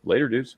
later, dudes.